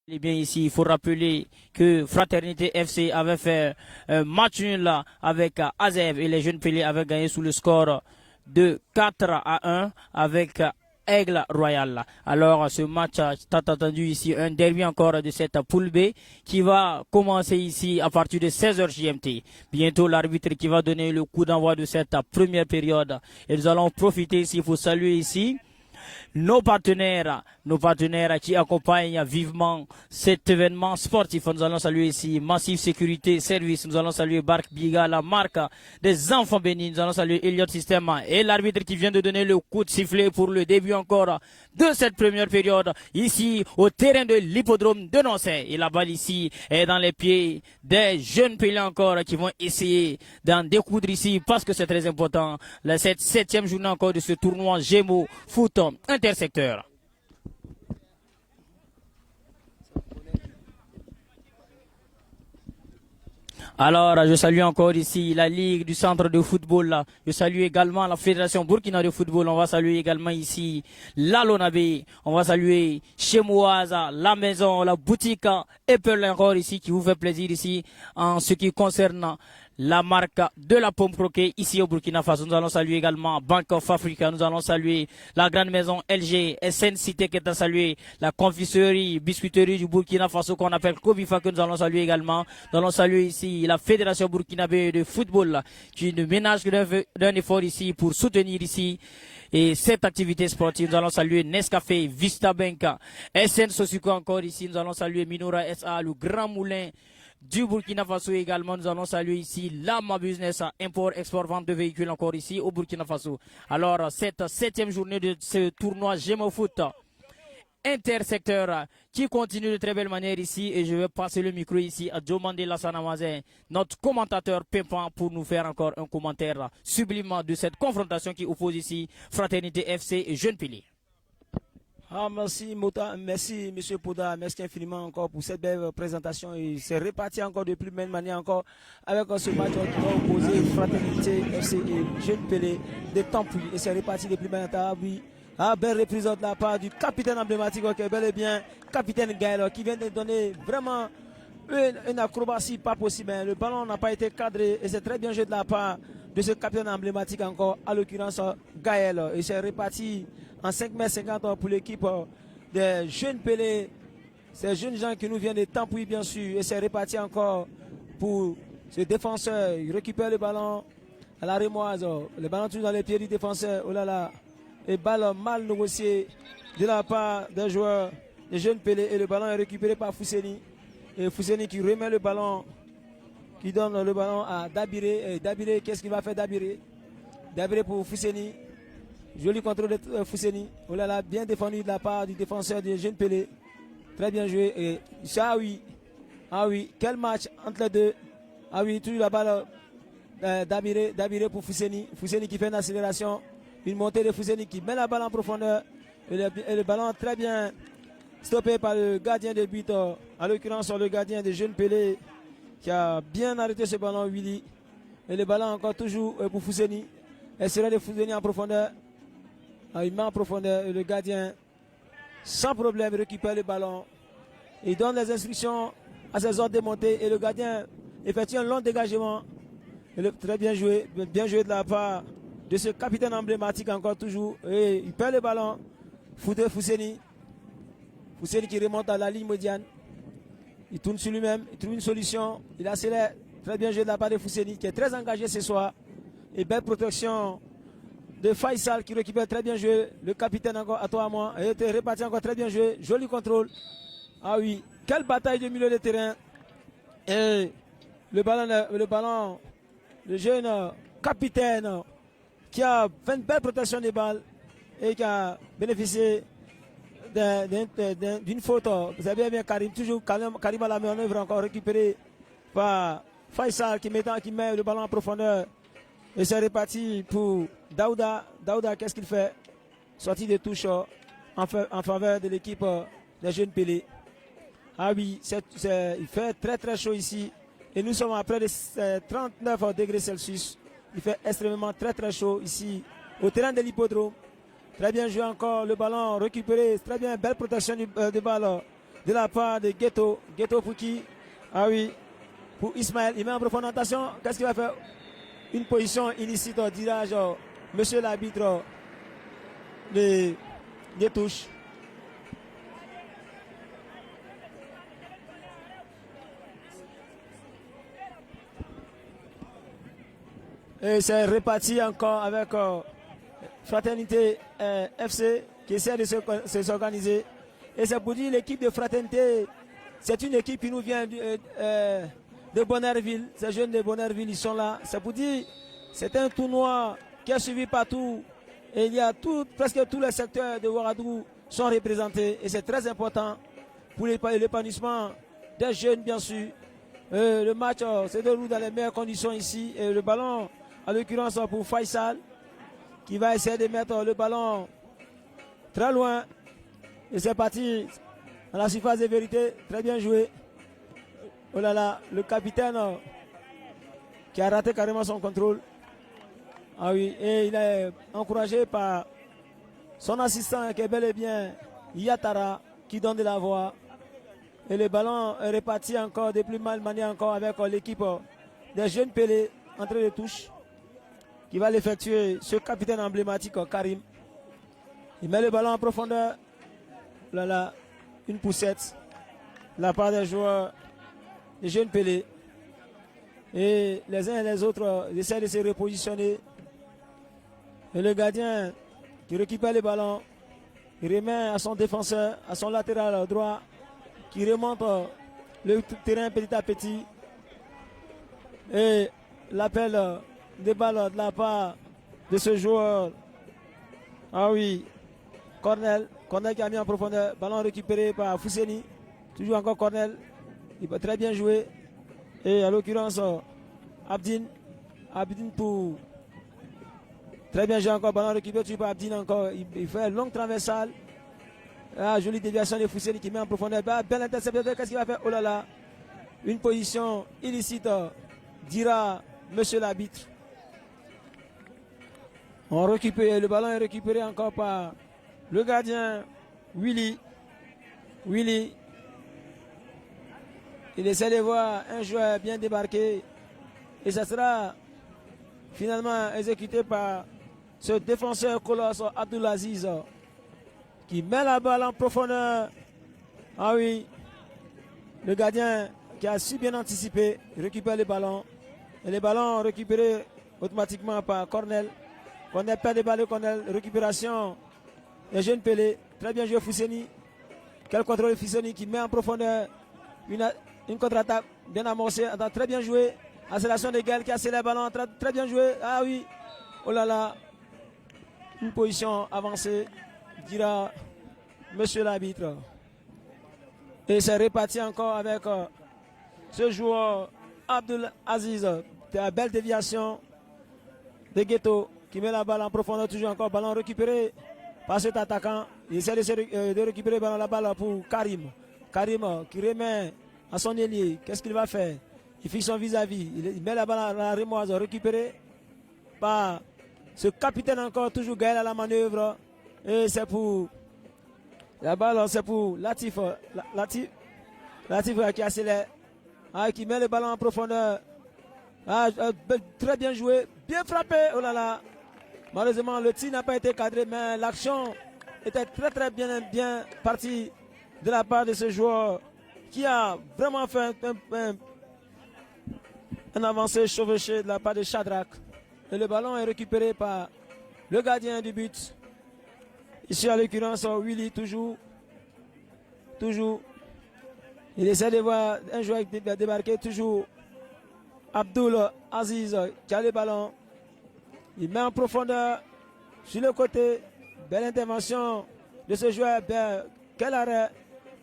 Eh bien ici, il faut rappeler que Fraternité FC avait fait un match nul là avec Azev et les jeunes Pelés avaient gagné sous le score de 4-1 avec Aigle Royal. Alors ce match t'as attendu ici un derby encore de cette poule B qui va commencer ici à partir de 16h GMT. Bientôt l'arbitre qui va donner le coup d'envoi de cette première période. Et nous allons profiter ici, il faut saluer ici nos partenaires qui accompagnent vivement cet événement sportif. Nous allons saluer ici Massif Sécurité Service. Nous allons saluer Bark Biga, la marque des enfants bénis. Nous allons saluer Elliott System et l'arbitre qui vient de donner le coup de sifflet pour le début encore de cette première période ici au terrain de l'hippodrome de Nancy. Et la balle ici est dans les pieds des jeunes pélés encore qui vont essayer d'en découdre ici parce que c'est très important. Cette septième journée encore de ce tournoi Gémeaux Foot Intersecteur. Alors, je salue encore ici la Ligue du centre de football. Là. Je salue également la Fédération Burkina de football. On va saluer également ici la Lonabé. On va saluer chez Mouaza, la maison, la boutique Apple encore ici qui vous fait plaisir ici en ce qui concerne la marque de la pomme croquée ici au Burkina Faso. Nous allons saluer également Bank of Africa. Nous allons saluer la grande maison LG, SN Cité qui est à saluer, la confiserie, biscuiterie du Burkina Faso qu'on appelle Kobifa que nous allons saluer également. Nous allons saluer ici la Fédération burkinabé de football qui ne ménage que d'un effort ici pour soutenir ici et cette activité sportive. Nous allons saluer Nescafé, Vista Bank, SN Sosuko encore ici. Nous allons saluer Minora SA, le Grand Moulin du Burkina Faso également. Nous allons saluer ici Lama Business, import, export, vente de véhicules encore ici au Burkina Faso. Alors, cette septième journée de ce tournoi Gémeaux Foot Intersecteur qui continue de très belle manière ici et je vais passer le micro ici à Joe Mandela Sanamazin, notre commentateur pimpant pour nous faire encore un commentaire sublime de cette confrontation qui oppose ici Fraternité FC et Jeune Pilier. Ah, merci, Mota, merci, Monsieur Poda, merci infiniment encore pour cette belle présentation. Et c'est reparti encore de plus belle manière encore avec ce match qui va opposer Fraternité FC et Jeune Pelé de Tampouy. Et c'est reparti de plus belle manière. Oui. Ah, belle reprise de la part du capitaine emblématique, ok, bel et bien, capitaine Gaël, qui vient de donner vraiment une acrobatie pas possible. Le ballon n'a pas été cadré et c'est très bien joué de la part de ce capitaine emblématique encore, à l'occurrence Gaël. Et c'est reparti en 5,50 m pour l'équipe des jeunes Pelés, ces jeunes gens qui nous viennent de Tampouy bien sûr. Et c'est reparti encore pour ce défenseur. Il récupère le ballon à la rémoise. Le ballon toujours dans les pieds du défenseur. Oh là là. Et balle mal négociée de la part des joueurs des jeunes Pelés. Et le ballon est récupéré par Fousseni. Et Fousseni qui remet le ballon, qui donne le ballon à Dabiré. Et Dabiré, qu'est-ce qu'il va faire Dabiré? Dabiré pour Fousseni. Joli contrôle de Fousseni. Oh là là, bien défendu de la part du défenseur des jeunes Pelé. Très bien joué. Et ah oui. Ah oui. Quel match entre les deux. Ah oui, toujours la balle Dabiré pour Fousseni. Fousseni qui fait une accélération. Une montée de Fousseni qui met la balle en profondeur. Et le ballon très bien stoppé par le gardien de but. En l'occurrence, le gardien des jeunes Pelé qui a bien arrêté ce ballon, Willy. Et le ballon encore toujours pour Fousseni. Et c'est là de Fousseni en profondeur. Il met en profondeur et le gardien, sans problème, récupère le ballon. Il donne les instructions à ses ordres de monter et le gardien effectue un long dégagement. Et très bien joué de la part de ce capitaine emblématique encore toujours. Et il perd le ballon. Fousseni. Fousseni qui remonte à la ligne médiane. Il tourne sur lui-même, il trouve une solution. Il accélère. Très bien joué de la part de Fousseni qui est très engagé ce soir. Et belle protection de Faisal qui récupère très bien joué. Le capitaine encore à toi à moi. Il était reparti encore très bien joué. Joli contrôle. Ah oui. Quelle bataille de milieu de terrain. Et le ballon, le jeune capitaine qui a fait une belle protection des balles et qui a bénéficié d'une faute. Vous avez bien Karim. Toujours Karim à la manœuvre encore récupéré par Faisal qui met le ballon en profondeur. Et c'est reparti pour Daouda. Daouda, qu'est-ce qu'il fait? Sortie de touche en faveur de l'équipe des jeunes Pelés. Ah oui, il fait très très chaud ici. Et nous sommes à près de 39 degrés Celsius. Il fait extrêmement très très chaud ici au terrain de l'hippodrome. Très bien joué encore, le ballon récupéré. Très bien, belle protection de balle de la part de Ghetto. Ghetto pour qui? Ah oui, pour Ismaël. Il met en profondeur. Attention, qu'est-ce qu'il va faire? Une position illicite, dirage, monsieur l'arbitre, des touches. Et c'est reparti encore avec Fraternité FC qui essaie de s'organiser. Et c'est pour dire l'équipe de Fraternité, c'est une équipe qui nous vient de Bonnerville. Ces jeunes de Bonnerville, ils sont là. C'est pour dire, c'est un tournoi qui est suivi partout. Et il y a presque tous les secteurs de Ouagadougou sont représentés. Et c'est très important pour l'épanouissement des jeunes, bien sûr. Le match se déroule dans les meilleures conditions ici. Et le ballon, en l'occurrence pour Faisal, qui va essayer de mettre le ballon très loin. Et c'est parti dans la surface de vérité. Très bien joué. Oh là là, le capitaine qui a raté carrément son contrôle. Ah oui, et il est encouragé par son assistant qui est bel et bien Yatara, qui donne de la voix. Et le ballon est reparti encore de plus mal manière encore avec l'équipe des jeunes Pelé entre les touches, qui va l'effectuer ce capitaine emblématique Karim. Il met le ballon en profondeur. Là là, une poussette de la part des joueurs des jeunes Pelé. Et les uns et les autres essaient de se repositionner. Et le gardien qui récupère le ballon, il remet à son défenseur, à son latéral droit, qui remonte le terrain petit à petit. Et l'appel de balle de la part de ce joueur. Ah oui, Cornel qui a mis en profondeur, ballon récupéré par Fousseni. Toujours encore Cornel, il peut très bien jouer. Et à l'occurrence, Abdin pour très bien joué encore, ballon récupéré toujours par Abdin encore. Il fait une longue traversale. Ah, jolie déviation de Fousseni qui met en profondeur. Belle interception, qu'est-ce qu'il va faire? Oh là là, une position illicite, dira monsieur l'arbitre. On récupère, le ballon est récupéré encore par le gardien Willy. Il essaie de voir un joueur bien débarqué. Et ça sera finalement exécuté par ce défenseur colosse Abdulaziz, qui met la balle en profondeur. Ah oui, le gardien qui a su bien anticiper, récupère le ballon. Et le ballon récupéré automatiquement par Cornel. Cornel perd le ballon, Cornel, récupération. Les jeunes Pelé, très bien joué Fousseni. Quel contrôle de Fousseni qui met en profondeur une contre-attaque bien amorcée, très bien joué. Accélération de Gaël qui a scellé le ballon, très bien joué. Ah oui, oh là là, une position avancée, dira monsieur l'arbitre. Et c'est reparti encore avec ce joueur Abdul Aziz. C'est la belle déviation de Ghetto qui met la balle en profondeur, toujours encore ballon récupéré par cet attaquant. Il essaie de récupérer la balle pour Karim. Karim qui remet à son ailier. Qu'est-ce qu'il va faire? Il fixe son vis-à-vis. Il met la balle à la rémoise récupérée par ce capitaine encore, toujours Gaël à la manœuvre. Et c'est pour la balle, c'est pour Latif. Latif qui accélère. Qui met le ballon en profondeur. Très bien joué. Bien frappé. Oh là là. Malheureusement, le tir n'a pas été cadré, mais l'action était très bien partie de la part de ce joueur qui a vraiment fait un avancé chevauché de la part de Shadrach. Et le ballon est récupéré par le gardien du but. Ici, à l'occurrence, Willy, toujours. Il essaie de voir un joueur qui va débarquer, toujours Abdul Aziz qui a le ballon. Il met en profondeur sur le côté. Belle intervention de ce joueur. Quel arrêt.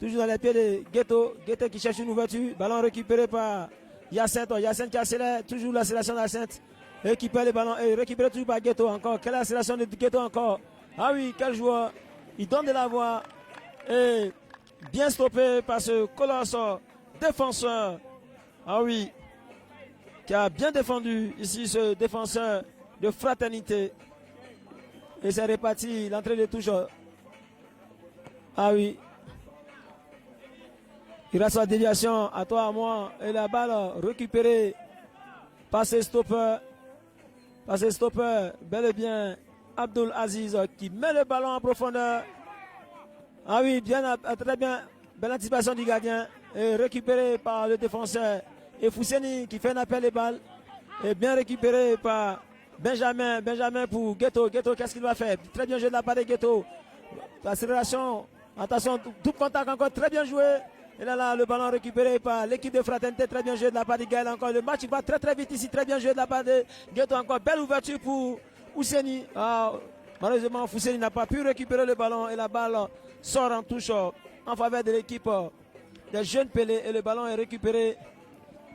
Toujours dans les pieds de Ghetto. Ghetto qui cherche une ouverture. Ballon récupéré par Yacine. Yacine qui accélère. Toujours l'accélération d'Yacine. Récupère le ballon. Et récupéré toujours par Ghetto encore. Quelle accélération de Ghetto encore. Ah oui, quel joueur. Il donne de la voix. Et bien stoppé par ce colosse défenseur. Ah oui. Qui a bien défendu ici ce défenseur de Fraternité. Et c'est reparti, l'entrée de touche. Ah oui. Il reste la déviation à toi, à moi. Et la balle récupérée par ses stoppers. Par ses stoppers, bel et bien, Abdul Aziz qui met le ballon en profondeur. Ah oui, bien, très bien. Belle anticipation du gardien. Et récupéré par le défenseur. Et Fousseni qui fait un appel des balles. Et bien récupéré par Benjamin. Benjamin pour Ghetto. Ghetto, qu'est-ce qu'il va faire? Très bien joué de la part de Ghetto. Accélération. Attention, tout contact encore. Très bien joué. Et là, le ballon récupéré par l'équipe de Fraternité. Très bien joué de la part de Gaël encore. Le match il va très très vite ici. Très bien joué de la part de Ghetto encore. Belle ouverture pour Fousseni. Ah, malheureusement, Fousseni n'a pas pu récupérer le ballon. Et la balle sort en touche en faveur de l'équipe des jeunes Pelé. Et le ballon est récupéré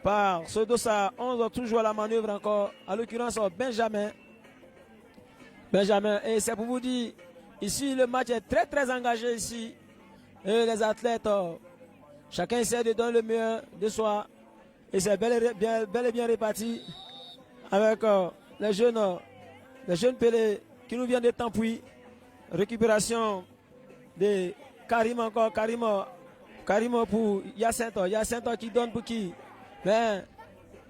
par ce Dossa 11, toujours à la manœuvre encore, à l'occurrence Benjamin. Benjamin, et c'est pour vous dire, ici le match est très très engagé ici. Et les athlètes, chacun essaie de donner le meilleur de soi. Et c'est bel et bien réparti avec les jeunes Pelé qui nous viennent de Tampoui. Récupération de Karim encore, Karim pour Yacinthe. Yacinthe qui donne pour qui? Mais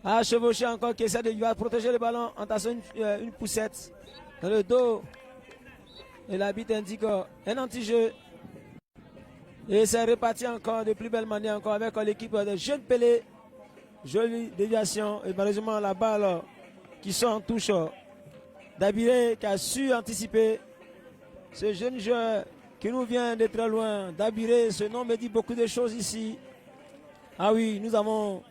à chevaucher encore, qui essaie de protéger le ballon en tassant une poussette dans le dos. Et l'arbitre indique un anti-jeu. Et c'est reparti encore de plus belle manière encore avec l'équipe de jeunes Pelé. Jolie déviation. Et malheureusement la balle qui sort en touche d'Abiré qui a su anticiper. Ce jeune joueur qui nous vient de très loin. D'Abiré, ce nom me dit beaucoup de choses ici. Ah oui, nous avons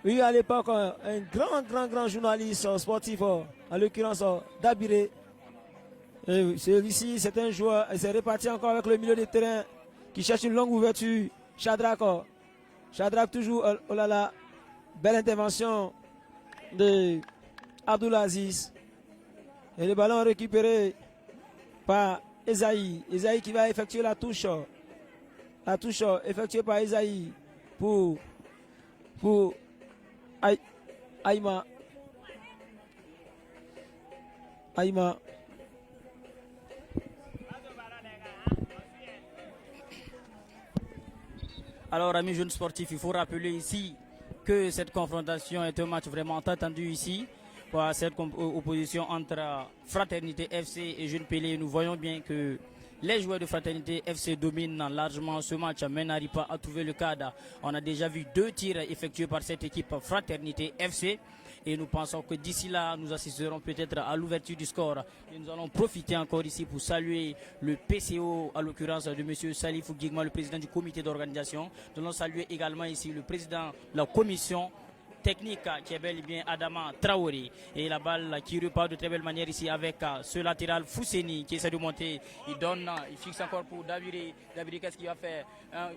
eu à l'époque un grand journaliste sportif, en l'occurrence Dabiré. Celui-ci, c'est un joueur, et c'est reparti encore avec le milieu de terrain qui cherche une longue ouverture. Shadrach toujours, oh là là, belle intervention de Abdulaziz. Et le ballon récupéré par Esaïe. Esaïe qui va effectuer la touche effectuée par Esaïe pour Aïma. Alors, amis jeunes sportifs, il faut rappeler ici que cette confrontation est un match vraiment attendu ici. Pour cette opposition entre Fraternité FC et Jeunes Pelé, nous voyons bien que les joueurs de Fraternité FC dominent largement ce match, mais n'arrivent pas à trouver le cadre. On a déjà vu 2 tirs effectués par cette équipe Fraternité FC. Et nous pensons que d'ici là, nous assisterons peut-être à l'ouverture du score. Et nous allons profiter encore ici pour saluer le PCO, à l'occurrence de M. Salifou Guigma, le président du comité d'organisation. Nous allons saluer également ici le président de la commission technique qui est bel et bien Adama Traoré. Et la balle qui repart de très belle manière ici avec ce latéral Fousseni qui essaie de monter. Il fixe encore pour Daviré. Daviré, qu'est-ce qu'il va faire?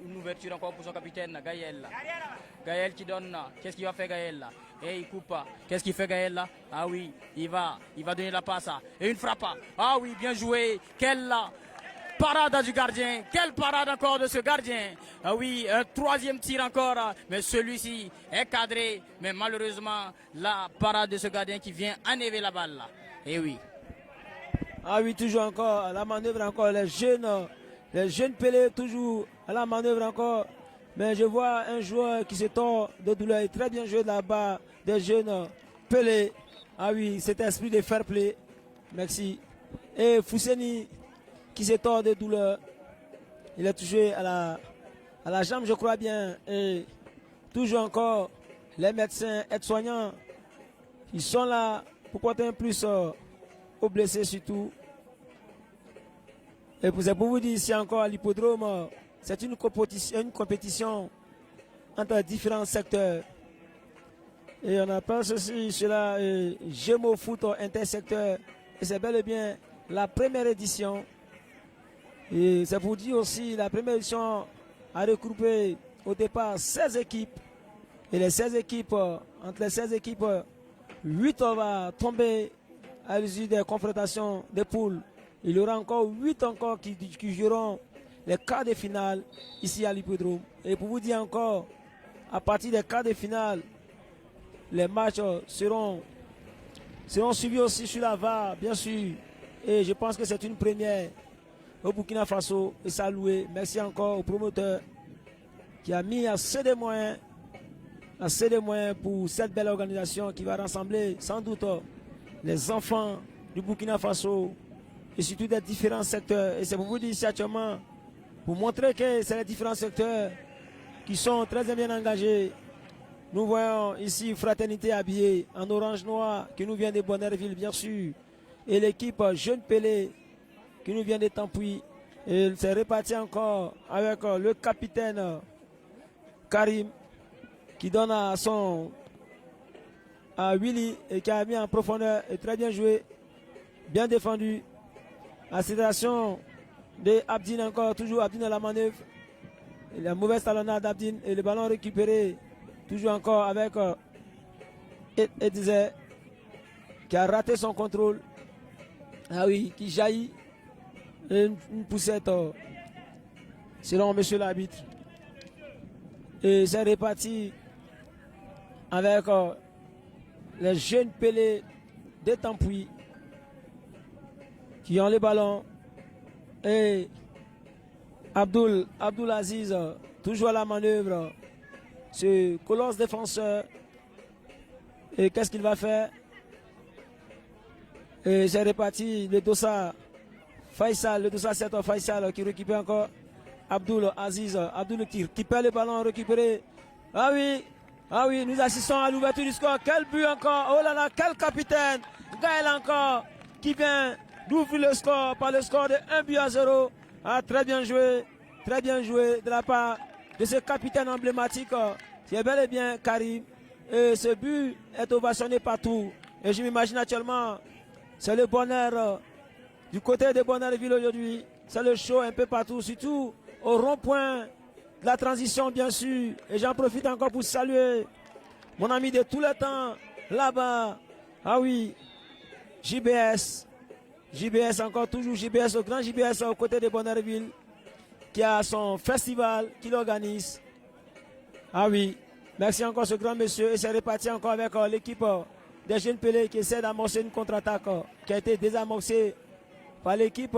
Une ouverture encore pour son capitaine Gaël. Gaël qui donne. Qu'est-ce qu'il va faire Gaël là? Et il coupe. Qu'est-ce qu'il fait Gaël là? Ah oui, il va donner la passe. Et une frappe. Ah oui, bien joué. Quelle parade du gardien. Quelle parade encore de ce gardien. Ah oui, un 3e tir encore. Mais celui-ci est cadré. Mais malheureusement, la parade de ce gardien qui vient enlever la balle. Et oui. Ah oui, toujours encore à la manœuvre encore. Les jeunes Pelé toujours à la manœuvre encore. Mais je vois un joueur qui se tord de douleur. Il est très bien joué là-bas. Des jeunes Pelé. Ah oui, cet esprit de fair play. Merci. Et Fousseni qui se tord de douleur. Il est touché à la jambe, je crois bien. Et toujours encore les médecins, aides-soignants, ils sont là pour porter un plus aux blessés surtout. Et c'est pour vous dire ici encore à l'hippodrome, c'est une compétition entre différents secteurs. Et on appelle cela Gémeaux Foot intersecteur. Et c'est bel et bien la première édition. Et c'est pour dire aussi, la première édition a regroupé au départ 16 équipes. Et les 16 équipes, entre les 16 équipes, 8 va tomber à l'issue des confrontations des poules. Il y aura encore 8 encore qui joueront les quarts de finale ici à l'hippodrome. Et pour vous dire encore, à partir des quarts de finale, les matchs seront suivis aussi sur la VAR, bien sûr. Et je pense que c'est une première au Burkina Faso et saluer. Merci encore au promoteur qui a mis assez de moyens pour cette belle organisation qui va rassembler sans doute les enfants du Burkina Faso et surtout des différents secteurs. Et c'est pour vous dire actuellement, pour montrer que c'est les différents secteurs qui sont très bien engagés. Nous voyons ici Fraternité habillée en orange noir qui nous vient de Bonnerville bien sûr. Et l'équipe Jeune Pelé qui nous vient de Tampuy. Et il s'est réparti encore avec le capitaine Karim qui donne à Willy et qui a mis en profondeur et très bien joué, bien défendu. Accélération de Abdine encore, toujours Abdine à la manœuvre. Et la mauvaise talonnade d'Abdine et le ballon récupéré toujours encore avec Edize qui a raté son contrôle. Ah oui, qui jaillit une poussette selon monsieur l'arbitre. Et c'est réparti avec les jeunes Pelés de Tampuy qui ont le ballon. Et Abdul Aziz, toujours à la manœuvre, ce colosse défenseur. Et qu'est-ce qu'il va faire? Et c'est réparti le Dossa Faisal, le Dossa 7 Faisal qui récupère encore Abdul Aziz, Abdul qui perd le ballon récupéré. Ah oui, nous assistons à l'ouverture du score. Quel but encore! Oh là là, quel capitaine! Gaël encore qui vient d'ouvrir le score par le score de 1-0. Ah, très bien joué de la part de ce capitaine emblématique qui est bel et bien Karim. Et ce but est ovationné partout. Et je m'imagine actuellement, c'est le bonheur du côté de Bonnerville aujourd'hui. C'est le show un peu partout, surtout au rond-point de la transition bien sûr. Et j'en profite encore pour saluer mon ami de tout le temps là-bas. Ah oui, JBS encore, toujours JBS, au grand JBS aux côtés de Bonnerville qui a son festival qu'il organise. Ah oui, merci encore ce grand monsieur. Et c'est réparti encore avec l'équipe des jeunes Pelés qui essaie d'amorcer une contre-attaque qui a été désamorcée par l'équipe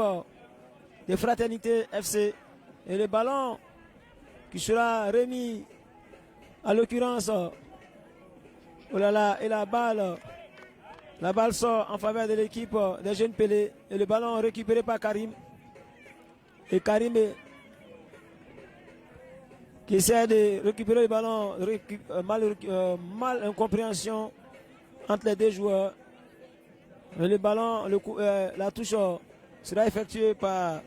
de Fraternité FC. Et le ballon qui sera remis à l'occurrence, oh là là, et la balle sort en faveur de l'équipe des jeunes Pelés. Et le ballon récupéré par Karim. Et Karim qui essaie de récupérer le ballon, mal incompréhension entre les deux joueurs. Et le ballon, la touche sera effectuée par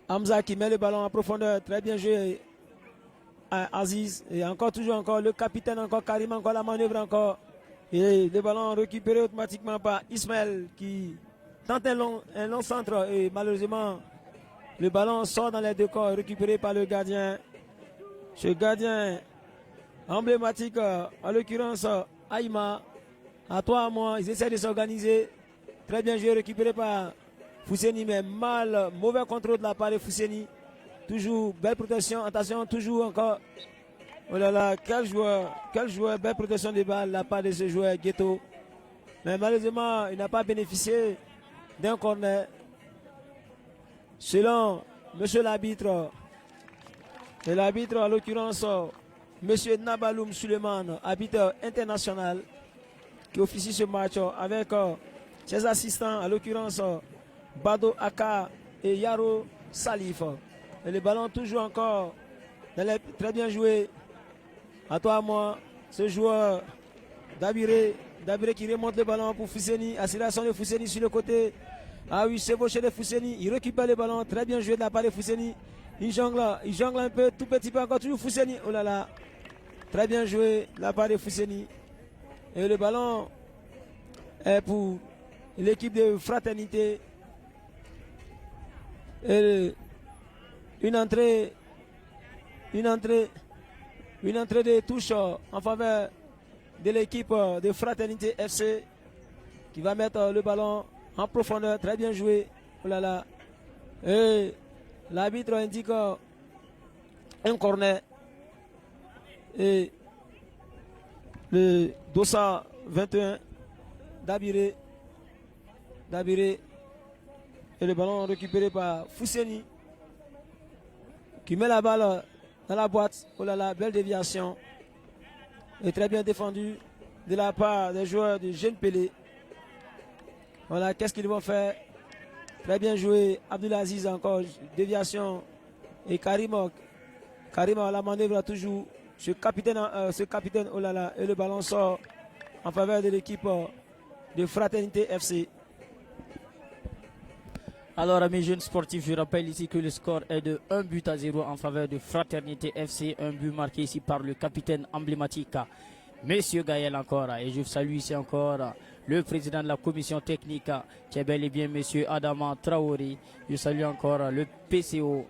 Hamza qui met le ballon en profondeur. Très bien joué à Aziz. Et toujours le capitaine encore, Karim encore la manœuvre encore. Et le ballon récupéré automatiquement par Ismaël qui tente un long centre. Et malheureusement, le ballon sort dans les deux corps, récupéré par le gardien. Ce gardien emblématique, en l'occurrence Aïma. À toi, à moi, ils essaient de s'organiser. Très bien joué, récupéré par Fousseni, mais mauvais contrôle de la part de Fousseni. Toujours belle protection, attention, toujours encore. Oh là là, quel joueur, belle protection des balles de la part de ce joueur Ghetto. Mais malheureusement, il n'a pas bénéficié d'un corner. Selon monsieur l'arbitre, et l'arbitre en l'occurrence, monsieur Nabaloum Suleiman, arbitre international, qui officie ce match avec ses assistants, en l'occurrence Bado Aka et Yaro Salif. Et le ballon toujours encore très bien joué. À toi, à moi, ce joueur Dabiré qui remonte le ballon pour Fousseni. Accélération de Fousseni sur le côté. Ah oui, c'est chevauché de Fousseni. Il récupère le ballon. Très bien joué de la part de Fousseni. Il jongle un peu, tout petit peu encore. Toujours Fousseni. Oh là là. Très bien joué de la part de Fousseni. Et le ballon est pour l'équipe de Fraternité. Et une entrée de touche en faveur de l'équipe de Fraternité FC qui va mettre le ballon en profondeur. Très bien joué. Oh là là. Et l'arbitre indique un corner. Et le Dossa 21 Dabiré. Et le ballon récupéré par Fousseni qui met la balle dans la boîte. Oh là là, belle déviation. Et très bien défendu de la part des joueurs de Jeune Pelé. Voilà, qu'est-ce qu'ils vont faire? Très bien joué. Abdulaziz encore, déviation. Et Karim, la manœuvre toujours. Ce capitaine, oh là là, et le ballon sort en faveur de l'équipe de Fraternité FC. Alors, amis jeunes sportifs, je rappelle ici que le score est de 1-0 en faveur de Fraternité FC. Un but marqué ici par le capitaine emblématique, Monsieur Gaël encore. Et je salue ici encore le président de la commission technique, qui est bel et bien Monsieur Adama Traoré. Je salue encore le PCO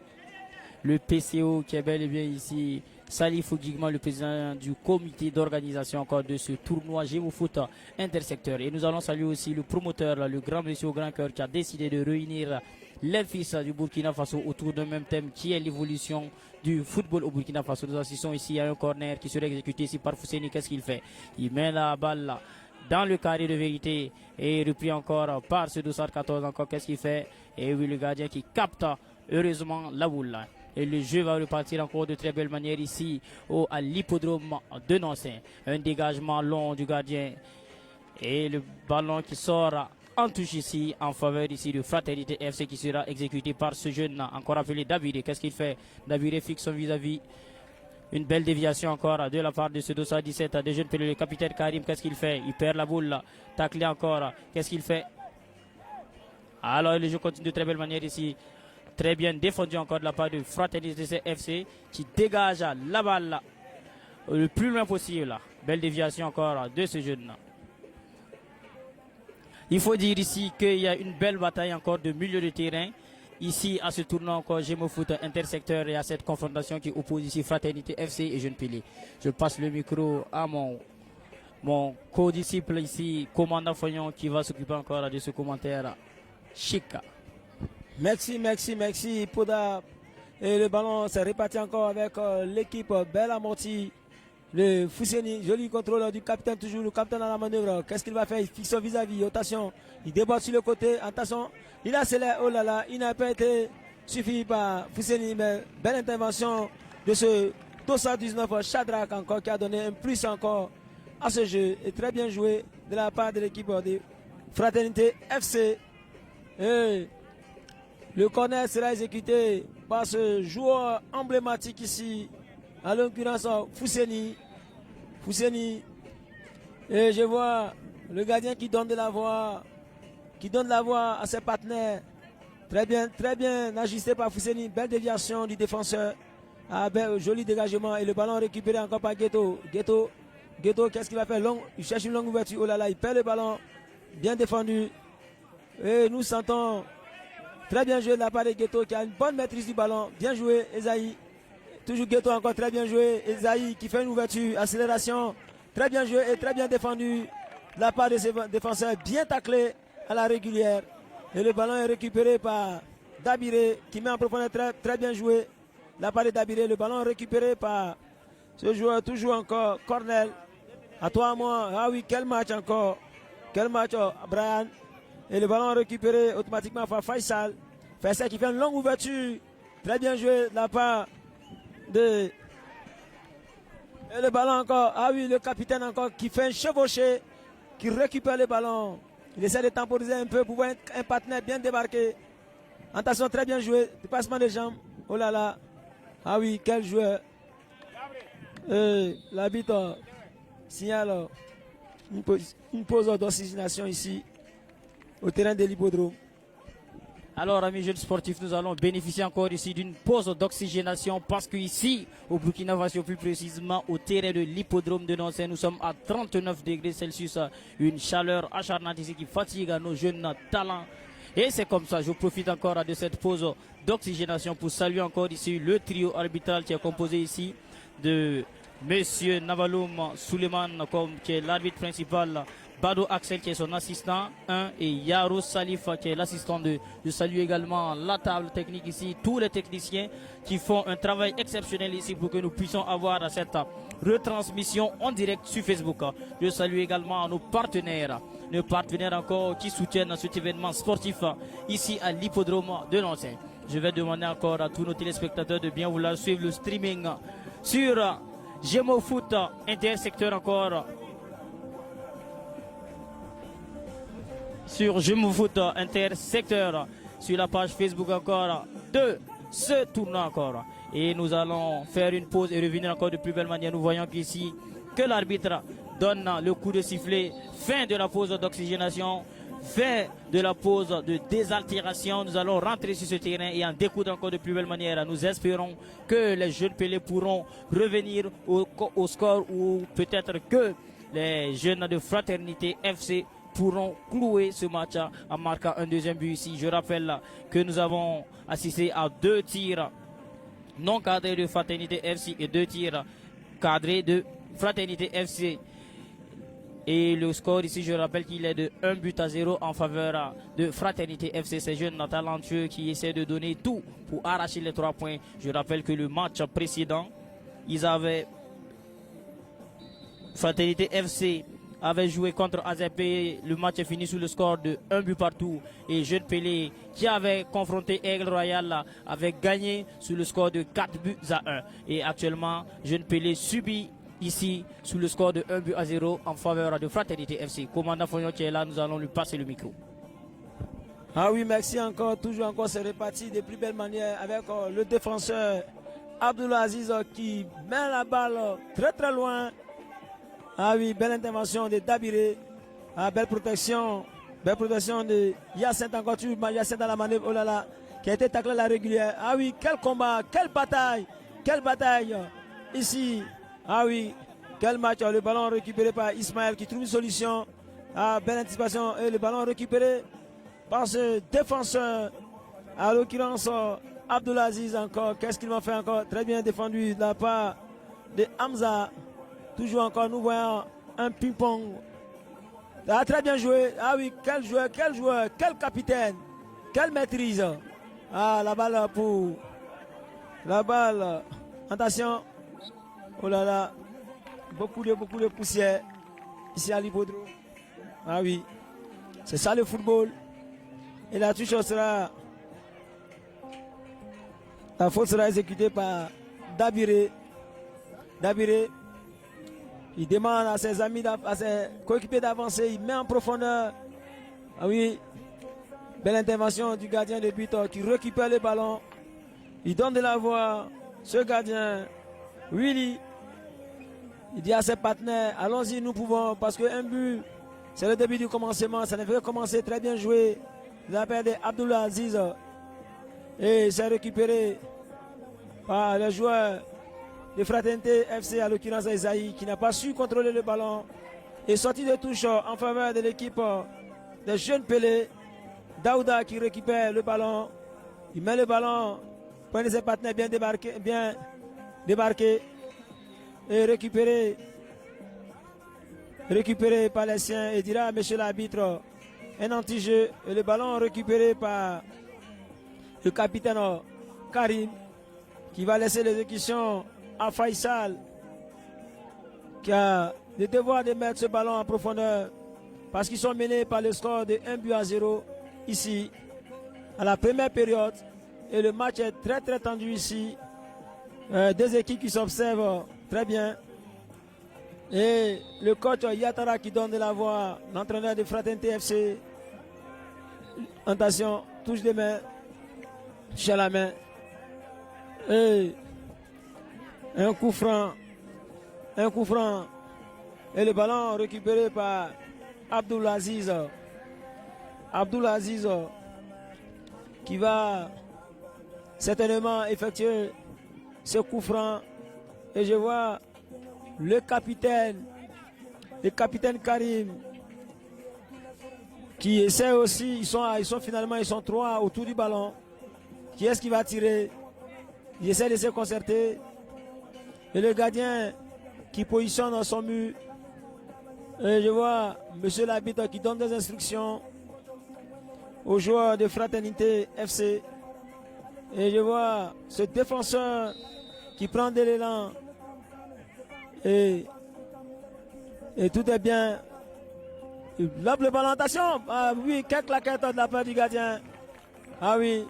qui est bel et bien ici, Salif Ougigman, le président du comité d'organisation encore de ce tournoi Géofoot intersecteur. Et nous allons saluer aussi le promoteur, le grand monsieur au grand cœur, qui a décidé de réunir les fils du Burkina Faso autour d'un même thème qui est l'évolution du football au Burkina Faso. Nous assistons ici à un corner qui serait exécuté ici par Fousseni. Qu'est-ce qu'il fait? Il met la balle dans le carré de vérité et repris encore par ce 214. Encore, qu'est-ce qu'il fait? Et oui, le gardien qui capte heureusement la boule. Et le jeu va repartir encore de très belle manière ici à l'hippodrome de Nancy. Un dégagement long du gardien. Et le ballon qui sort en touche ici en faveur ici de Fraternité FC qui sera exécuté par ce jeune encore appelé Daviré. Qu'est-ce qu'il fait? Daviré fixe son vis-à-vis. Une belle déviation encore de la part de ce 217 de jeune Pelé. Le capitaine Karim, qu'est-ce qu'il fait? Il perd la boule. Taclé encore. Qu'est-ce qu'il fait? Alors le jeu continue de très belle manière ici. Très bien défendu encore de la part de Fraternité FC qui dégage la balle le plus loin possible. Belle déviation encore de ce jeune. Il faut dire ici qu'il y a une belle bataille encore de milieu de terrain. Ici à ce tournoi encore Gémofoot intersecteur et à cette confrontation qui oppose ici Fraternité FC et Jeune Pelé. Je passe le micro à mon co-disciple ici, commandant Foyon, qui va s'occuper encore de ce commentaire chic. Merci, Poda. Et le ballon s'est réparti encore avec l'équipe Belle Amorti. Le Fousseni, joli contrôle du capitaine, toujours le capitaine à la manœuvre. Qu'est-ce qu'il va faire? Il fixe son vis-à-vis. Attention, il déborde sur le côté. Attention, il accélère. Oh là là, il n'a pas été suffi par Fousseni. Mais belle intervention de ce 219 Shadrach encore qui a donné un plus encore à ce jeu. Et très bien joué de la part de l'équipe de Fraternité FC. Et le corner sera exécuté par ce joueur emblématique ici, en l'occurrence Fousseni. Et je vois le gardien qui donne de la voix, à ses partenaires. Très bien ajusté par Fousseni. Belle déviation du défenseur. Joli dégagement et le ballon récupéré encore par Ghetto. Ghetto, qu'est-ce qu'il va faire? Il cherche une longue ouverture. Oh là là, il perd le ballon. Bien défendu. Et nous sentons très bien joué de la part de Ghetto qui a une bonne maîtrise du ballon. Bien joué, Esaïe. Toujours Ghetto encore très bien joué. Esaïe qui fait une ouverture, accélération. Très bien joué et très bien défendu de la part de ses défenseurs. Bien taclé à la régulière. Et le ballon est récupéré par Dabiré qui met en profondeur très bien joué. De la part de Dabiré, le ballon est récupéré par ce joueur toujours encore, Cornel. À toi, à moi. Ah oui, quel match encore. Quel match, Brian. Et le ballon récupéré automatiquement par Faisal. Faisal qui fait une longue ouverture. Très bien joué de la part de... Et le ballon encore. Ah oui, le capitaine encore qui fait un chevauché. Qui récupère le ballon. Il essaie de temporiser un peu pour voir un partenaire bien débarqué. Attention, très bien joué. Dépassement de jambes. Oh là là. Ah oui, quel joueur. L'arbitre signale une pause d'oxygénation ici au terrain de l'hippodrome. Alors, amis jeunes sportifs, nous allons bénéficier encore ici d'une pause d'oxygénation parce qu'ici, au Burkina Faso, plus précisément au terrain de l'hippodrome de Nancy, nous sommes à 39 degrés Celsius. Une chaleur acharnante ici qui fatigue à nos jeunes talents. Et c'est comme ça, je profite encore de cette pause d'oxygénation pour saluer encore ici le trio arbitral qui est composé ici de Monsieur Navaloum Suleiman qui est l'arbitre principal, Bado Axel qui est son assistant 1 et Yaro Salif qui est l'assistant 2. Je salue également la table technique ici, tous les techniciens qui font un travail exceptionnel ici pour que nous puissions avoir cette retransmission en direct sur Facebook. Je salue également nos partenaires encore qui soutiennent cet événement sportif ici à l'hippodrome de Nancy. je vais demander encore à tous nos téléspectateurs de bien vouloir suivre le streaming sur Gémo Foot Intersecteur encore. Sur Gémo Foot Intersecteur, sur la page Facebook encore de ce tournoi encore. Et nous allons faire une pause et revenir encore de plus belle manière. Nous voyons qu'ici, que l'arbitre donne le coup de sifflet, fin de la pause d'oxygénation, fin de la pause de désaltération. Nous allons rentrer sur ce terrain et en découdre encore de plus belle manière. Nous espérons que les jeunes Pelés pourront revenir au score, ou peut-être que les jeunes de Fraternité FC pourront clouer ce match en marquant un deuxième but ici. Je rappelle que nous avons assisté à 2 tirs non cadrés de Fraternité FC et 2 tirs cadrés de Fraternité FC. Et le score ici, je rappelle qu'il est de 1-0 en faveur de Fraternité FC. Ces jeunes talentueux qui essaient de donner tout pour arracher les 3 points. Je rappelle que le match précédent, Fraternité FC avait joué contre AZP. Le match est fini sous le score de 1 but partout. Et Jeune Pelé, qui avait confronté Aigle Royal, avait gagné sous le score de 4-1. Et actuellement, Jeune Pelé subit ici sous le score de 1-0 en faveur de Fraternité FC. Commandant Fognon qui est là, nous allons lui passer le micro. Ah oui, merci encore. Toujours encore, c'est reparti de plus belle manière avec le défenseur Abdulaziz qui met la balle très très loin. Ah oui, belle intervention de Dabiré. Ah, belle protection de Yacine encore. Tu Yacine dans la manœuvre, oh là là, qui a été taclé à la régulière. Ah oui, quel combat, quelle bataille ici. Ah oui, quel match. Le ballon récupéré par Ismaël qui trouve une solution. Ah, belle anticipation. Et le ballon récupéré par ce défenseur. À l'occurrence, Abdulaziz encore. Qu'est-ce qu'il va faire encore? Très bien défendu de la part de Hamza. Toujours encore, nous voyons un ping-pong. Ah, très bien joué. Ah oui, quel joueur, quel capitaine, quelle maîtrise. Ah, la balle pour... La balle. Attention. Oh là là. Beaucoup de poussière. Ici à l'hippodrome. Ah oui. C'est ça le football. Et la touche sera... La faute sera exécutée par Dabiré. Il demande à ses amis, à ses coéquipiers d'avancer. Il met en profondeur. Ah oui. Belle intervention du gardien de but qui récupère le ballon. Il donne de la voix. Ce gardien, Willy, il dit à ses partenaires, allons-y, nous pouvons. Parce qu'un but, c'est le début du commencement. Ça ne fait que commencer. Très bien joué. Il a perdu Abdulaziz. Et c'est récupéré par le joueur de Fraternité FC, à l'occurrence Esaïe, qui n'a pas su contrôler le ballon. Et sorti de touche en faveur de l'équipe des jeunes Pelés. Daouda qui récupère le ballon. Il met le ballon pour un de ses partenaires bien débarqué. Et récupéré par les siens. Et dira à monsieur l'arbitre, un anti-jeu. Et le ballon récupéré par le capitaine Karim, qui va laisser l'exécution à Faisal, qui a le devoir de mettre ce ballon en profondeur parce qu'ils sont menés par le score de 1-0 ici à la première période. Et le match est très très tendu ici. Deux équipes qui s'observent très bien. Et le coach Yatara qui donne de la voix, l'entraîneur de Fraternité FC. Attention, touche de main, touche à la main. Et un coup franc. Et le ballon récupéré par Abdulaziz. Qui va certainement effectuer ce coup franc. Et je vois le capitaine Karim, qui essaie aussi. Ils sont 3 autour du ballon. Qui est-ce qui va tirer? Il essaie de se concerter. Et le gardien qui positionne son mur. Et je vois monsieur l'arbitre qui donne des instructions aux joueurs de Fraternité FC. Et je vois ce défenseur qui prend de l'élan. Et tout est bien. Il lobe le ballon. Attention. Ah oui, quelle claquette de la part du gardien. Ah oui.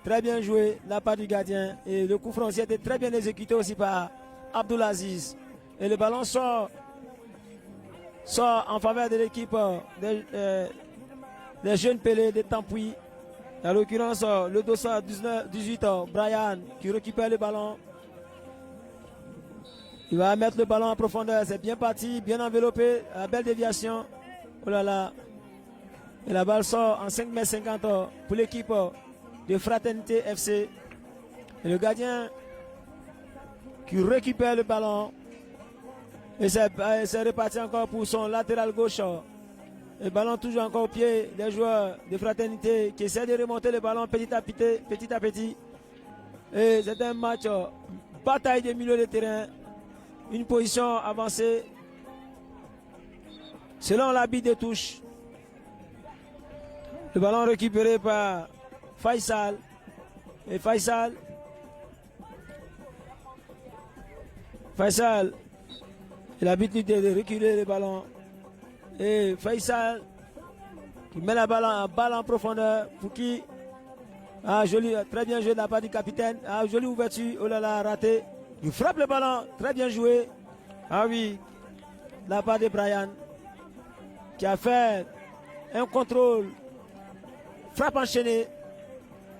Très bien joué de la part du gardien. Et le coup franc aussi a été très bien exécuté aussi par Abdulaziz. Et le ballon sort en faveur de l'équipe des jeunes Pelé, des Tampoui. En l'occurrence, le dossard 18, Brian, qui récupère le ballon. Il va mettre le ballon en profondeur. C'est bien parti, bien enveloppé. La belle déviation. Oh là là. Et la balle sort en 5,50 m pour l'équipe de Fraternité FC. Et le gardien qui récupère le ballon. Et c'est reparti encore pour son latéral gauche. Le ballon toujours encore au pied des joueurs de Fraternité qui essaient de remonter le ballon petit à petit. Et c'est un match bataille de milieu de terrain. Une position avancée selon l'habit de touche. Le ballon récupéré par Faisal. Et Faisal, il a l'habitude de reculer le ballon. Et Faisal qui met la balle en profondeur pour qui joli, très bien joué de la part du capitaine. Jolie ouverture, oh là là, raté. Il frappe le ballon, très bien joué. Ah oui, de la part de Brian qui a fait un contrôle. Frappe enchaînée.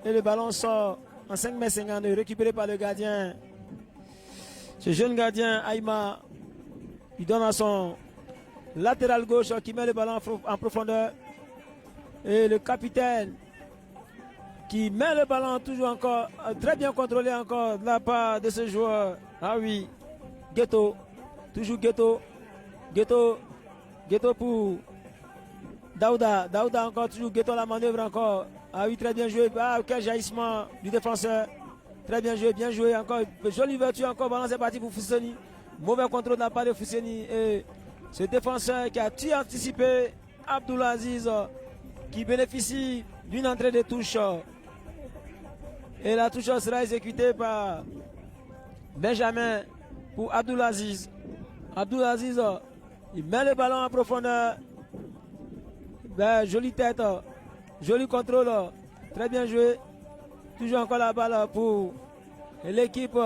Et le ballon sort en 5,50 m récupéré par le gardien. Ce jeune gardien, Aïma, il donne à son latéral gauche qui met le ballon en profondeur. Et le capitaine qui met le ballon toujours encore, très bien contrôlé encore de la part de ce joueur. Ah oui, Ghetto, toujours Ghetto pour Daouda. Daouda encore, toujours Ghetto la manœuvre encore. Ah oui, très bien joué. Quel jaillissement du défenseur. Très bien joué encore. Jolie ouverture encore, ballon c'est parti pour Fousseni. Mauvais contrôle de la part de Fousseni. Et ce défenseur qui a tout anticipé, Abdulaziz, qui bénéficie d'une entrée de touche. Et la touche sera exécutée par Benjamin pour Abdulaziz. Abdulaziz, il met le ballon en profondeur. Jolie tête, joli contrôle, très bien joué. Toujours encore la balle pour l'équipe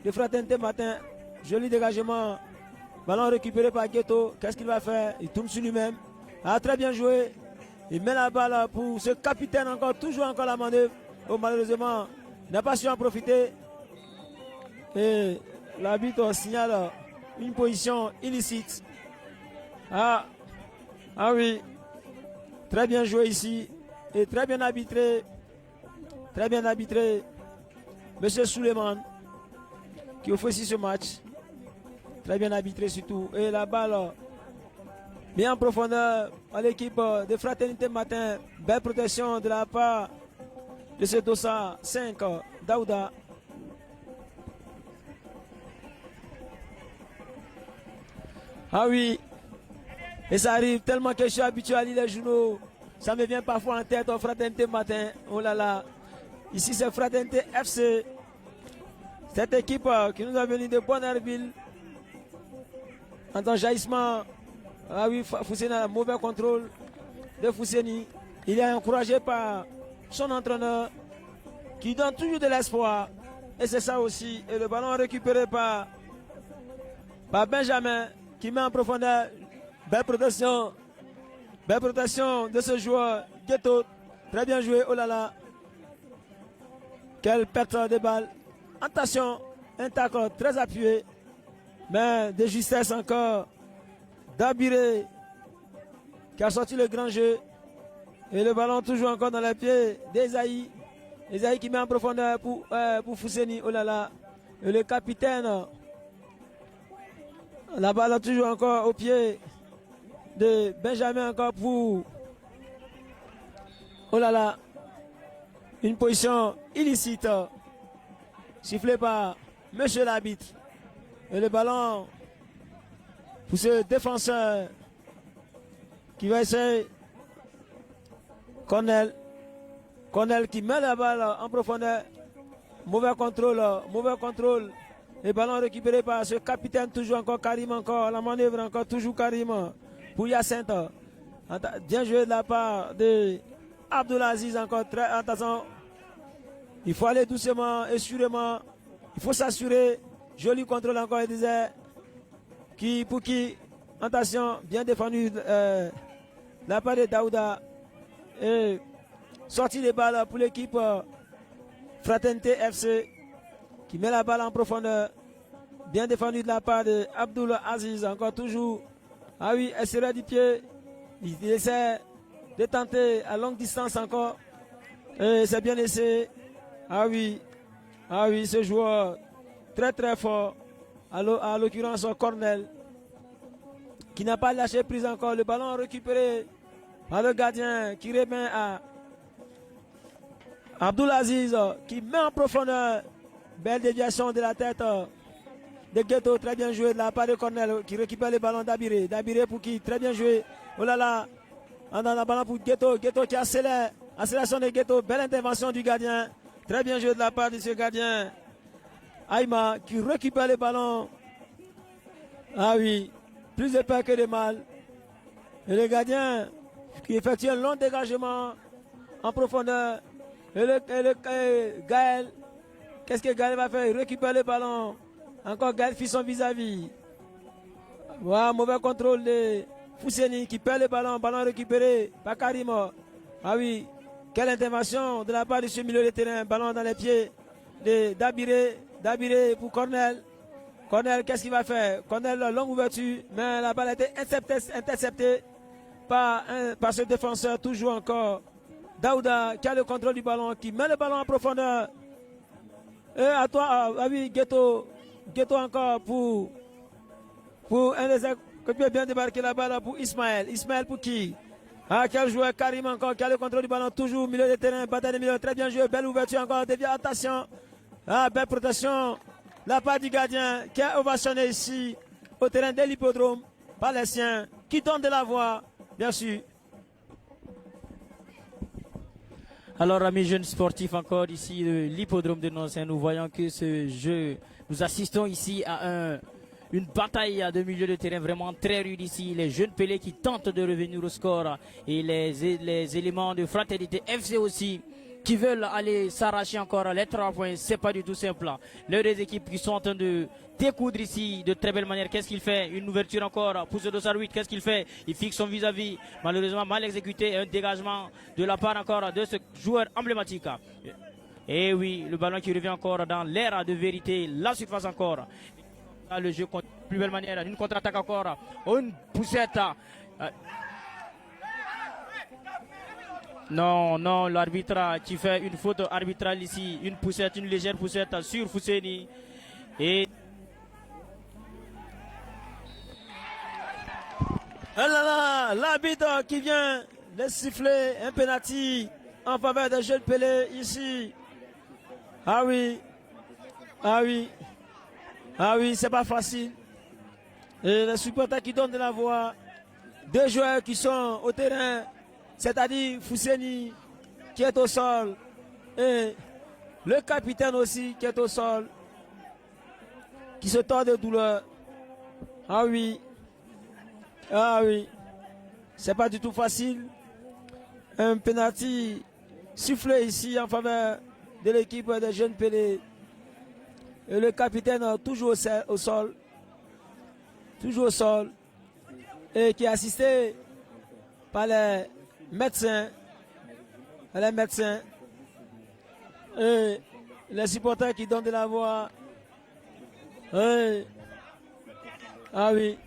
de Fraternité Matin. Joli dégagement. Ballon récupéré par Ghetto. Qu'est-ce qu'il va faire? Il tourne sur lui-même. Très bien joué. Il met la balle pour ce capitaine encore. Toujours encore la manœuvre. Oh, malheureusement, il n'a pas su en profiter. Et l'arbitre signale une position illicite. Ah oui. Très bien joué ici. Et très bien arbitré. Monsieur Suleiman qui officie ce match. Très bien arbitré surtout. Et la balle bien en profondeur à l'équipe de Fraternité Matin. Belle protection de la part de ce dossard 5, Daouda. Ah oui. Et ça arrive tellement que je suis habitué à lire les journaux. Ça me vient parfois en tête au Fraternité Matin. Oh là là. Ici c'est Fraternité FC. Cette équipe qui nous a venu de Bonnerville. En tant que jaillissement. Ah oui, Fousseni a un mauvais contrôle de Fousseni. Il est encouragé par son entraîneur qui donne toujours de l'espoir. Et c'est ça aussi. Et le ballon récupéré par Benjamin qui met en profondeur. Belle protection de ce joueur. Ghetto, très bien joué. Oh là là. Quelle perte de balle. Attention, un tacle très appuyé. Mais de justesse encore. Dabiré qui a sorti le grand jeu. Et le ballon toujours encore dans les pieds d'Esaïe. Esaïe qui met en profondeur pour Fousseni. Oh là là. Et le capitaine. La balle toujours encore au pied de Benjamin encore pour. Oh là là. Une position illicite. Sifflée par monsieur l'arbitre. Et le ballon pour ce défenseur qui va essayer. Cornel qui met la balle en profondeur. Mauvais contrôle. Le ballon récupéré par ce capitaine, toujours encore Karim, encore la manœuvre, encore toujours Karim pour Yacinthe. Bien joué de la part de Abdulaziz, encore très attention. Il faut aller doucement et sûrement. Il faut s'assurer. Joli contrôle encore, il disait. Pour qui, attention, bien défendu la part de Daouda. Et sortie des balles pour l'équipe Fraternité FC qui met la balle en profondeur. Bien défendu de la part de Abdul Aziz, encore toujours. Ah oui, extérieur du pied. Il essaie de tenter à longue distance encore. Et c'est bien laissé. Ah oui, ce joueur très très fort. À l'occurrence Cornel. Qui n'a pas lâché prise encore. Le ballon récupéré par le gardien qui remet à Abdul Aziz qui met en profondeur. Belle déviation de la tête de Ghetto. Très bien joué de la part de Cornel qui récupère le ballon d'Abiré. D'Abiré pour qui? Très bien joué. Oh là là. On a le ballon pour Ghetto. Ghetto qui accélère. Accélération de Ghetto. Belle intervention du gardien. Très bien joué de la part de ce gardien. Aïma qui récupère le ballon. Ah oui. Plus de peur que de mal. Et le gardien qui effectue un long dégagement en profondeur. Et Gaël. Qu'est-ce que Gaël va faire? Il récupère le ballon. Encore Gaël fait son vis-à-vis. Voilà, mauvais contrôle de Fousseni qui perd le ballon. Ballon récupéré par Karimo. Ah oui. Quelle intervention de la part de ce milieu de terrain. Ballon dans les pieds de Dabiré. Dabiré pour Cornel. Cornel, qu'est-ce qu'il va faire? Cornel, longue ouverture. Mais la balle a été interceptée par ce défenseur. Toujours encore Daouda qui a le contrôle du ballon. Qui met le ballon en profondeur. Et à toi, ah oui, Ghetto encore pour un des qui peut bien débarquer la balle pour Ismaël. Ismaël pour qui? Ah, quel joueur Karim encore qui a le contrôle du ballon, toujours milieu de terrain, bataille de milieu, très bien joué, belle ouverture encore, déviation. Ah, belle protection. La part du gardien qui a ovationné ici au terrain de l'hippodrome par les siens, qui donne de la voix, bien sûr. Alors, amis jeunes sportifs, encore ici, l'hippodrome de Noncin, nous voyons que ce jeu, nous assistons ici à une bataille de milieu de terrain vraiment très rude ici. Les jeunes Pelés qui tentent de revenir au score et les éléments de Fraternité FC aussi qui veulent aller s'arracher encore les 3 points. C'est pas du tout simple. Les deux équipes qui sont en train de découdre ici de très belle manière. Qu'est-ce qu'il fait? Une ouverture encore pour ce dossard 8. Qu'est-ce qu'il fait? Il fixe son vis-à-vis. Malheureusement mal exécuté. Un dégagement de la part encore de ce joueur emblématique. Et oui, le ballon qui revient encore dans l'air de vérité. La surface encore. Le jeu de plus belle manière. Une contre-attaque encore. Une poussette. Non, l'arbitre qui fait une faute arbitrale ici. Une poussette, une légère poussette sur Fousseni. Et oh là là, l'arbitre qui vient de siffler un penalty en faveur des jeunes Pelés ici. Ah oui, c'est pas facile. Et les supporters qui donnent de la voix, deux joueurs qui sont au terrain, c'est-à-dire Fousseni qui est au sol et le capitaine aussi qui est au sol, qui se tord de douleur. Ah oui, c'est pas du tout facile. Un penalty sifflé ici en faveur de l'équipe des jeunes Pelés. Et le capitaine toujours au sol, et qui est assisté par les médecins, et les supporters qui donnent de la voix. Ah oui.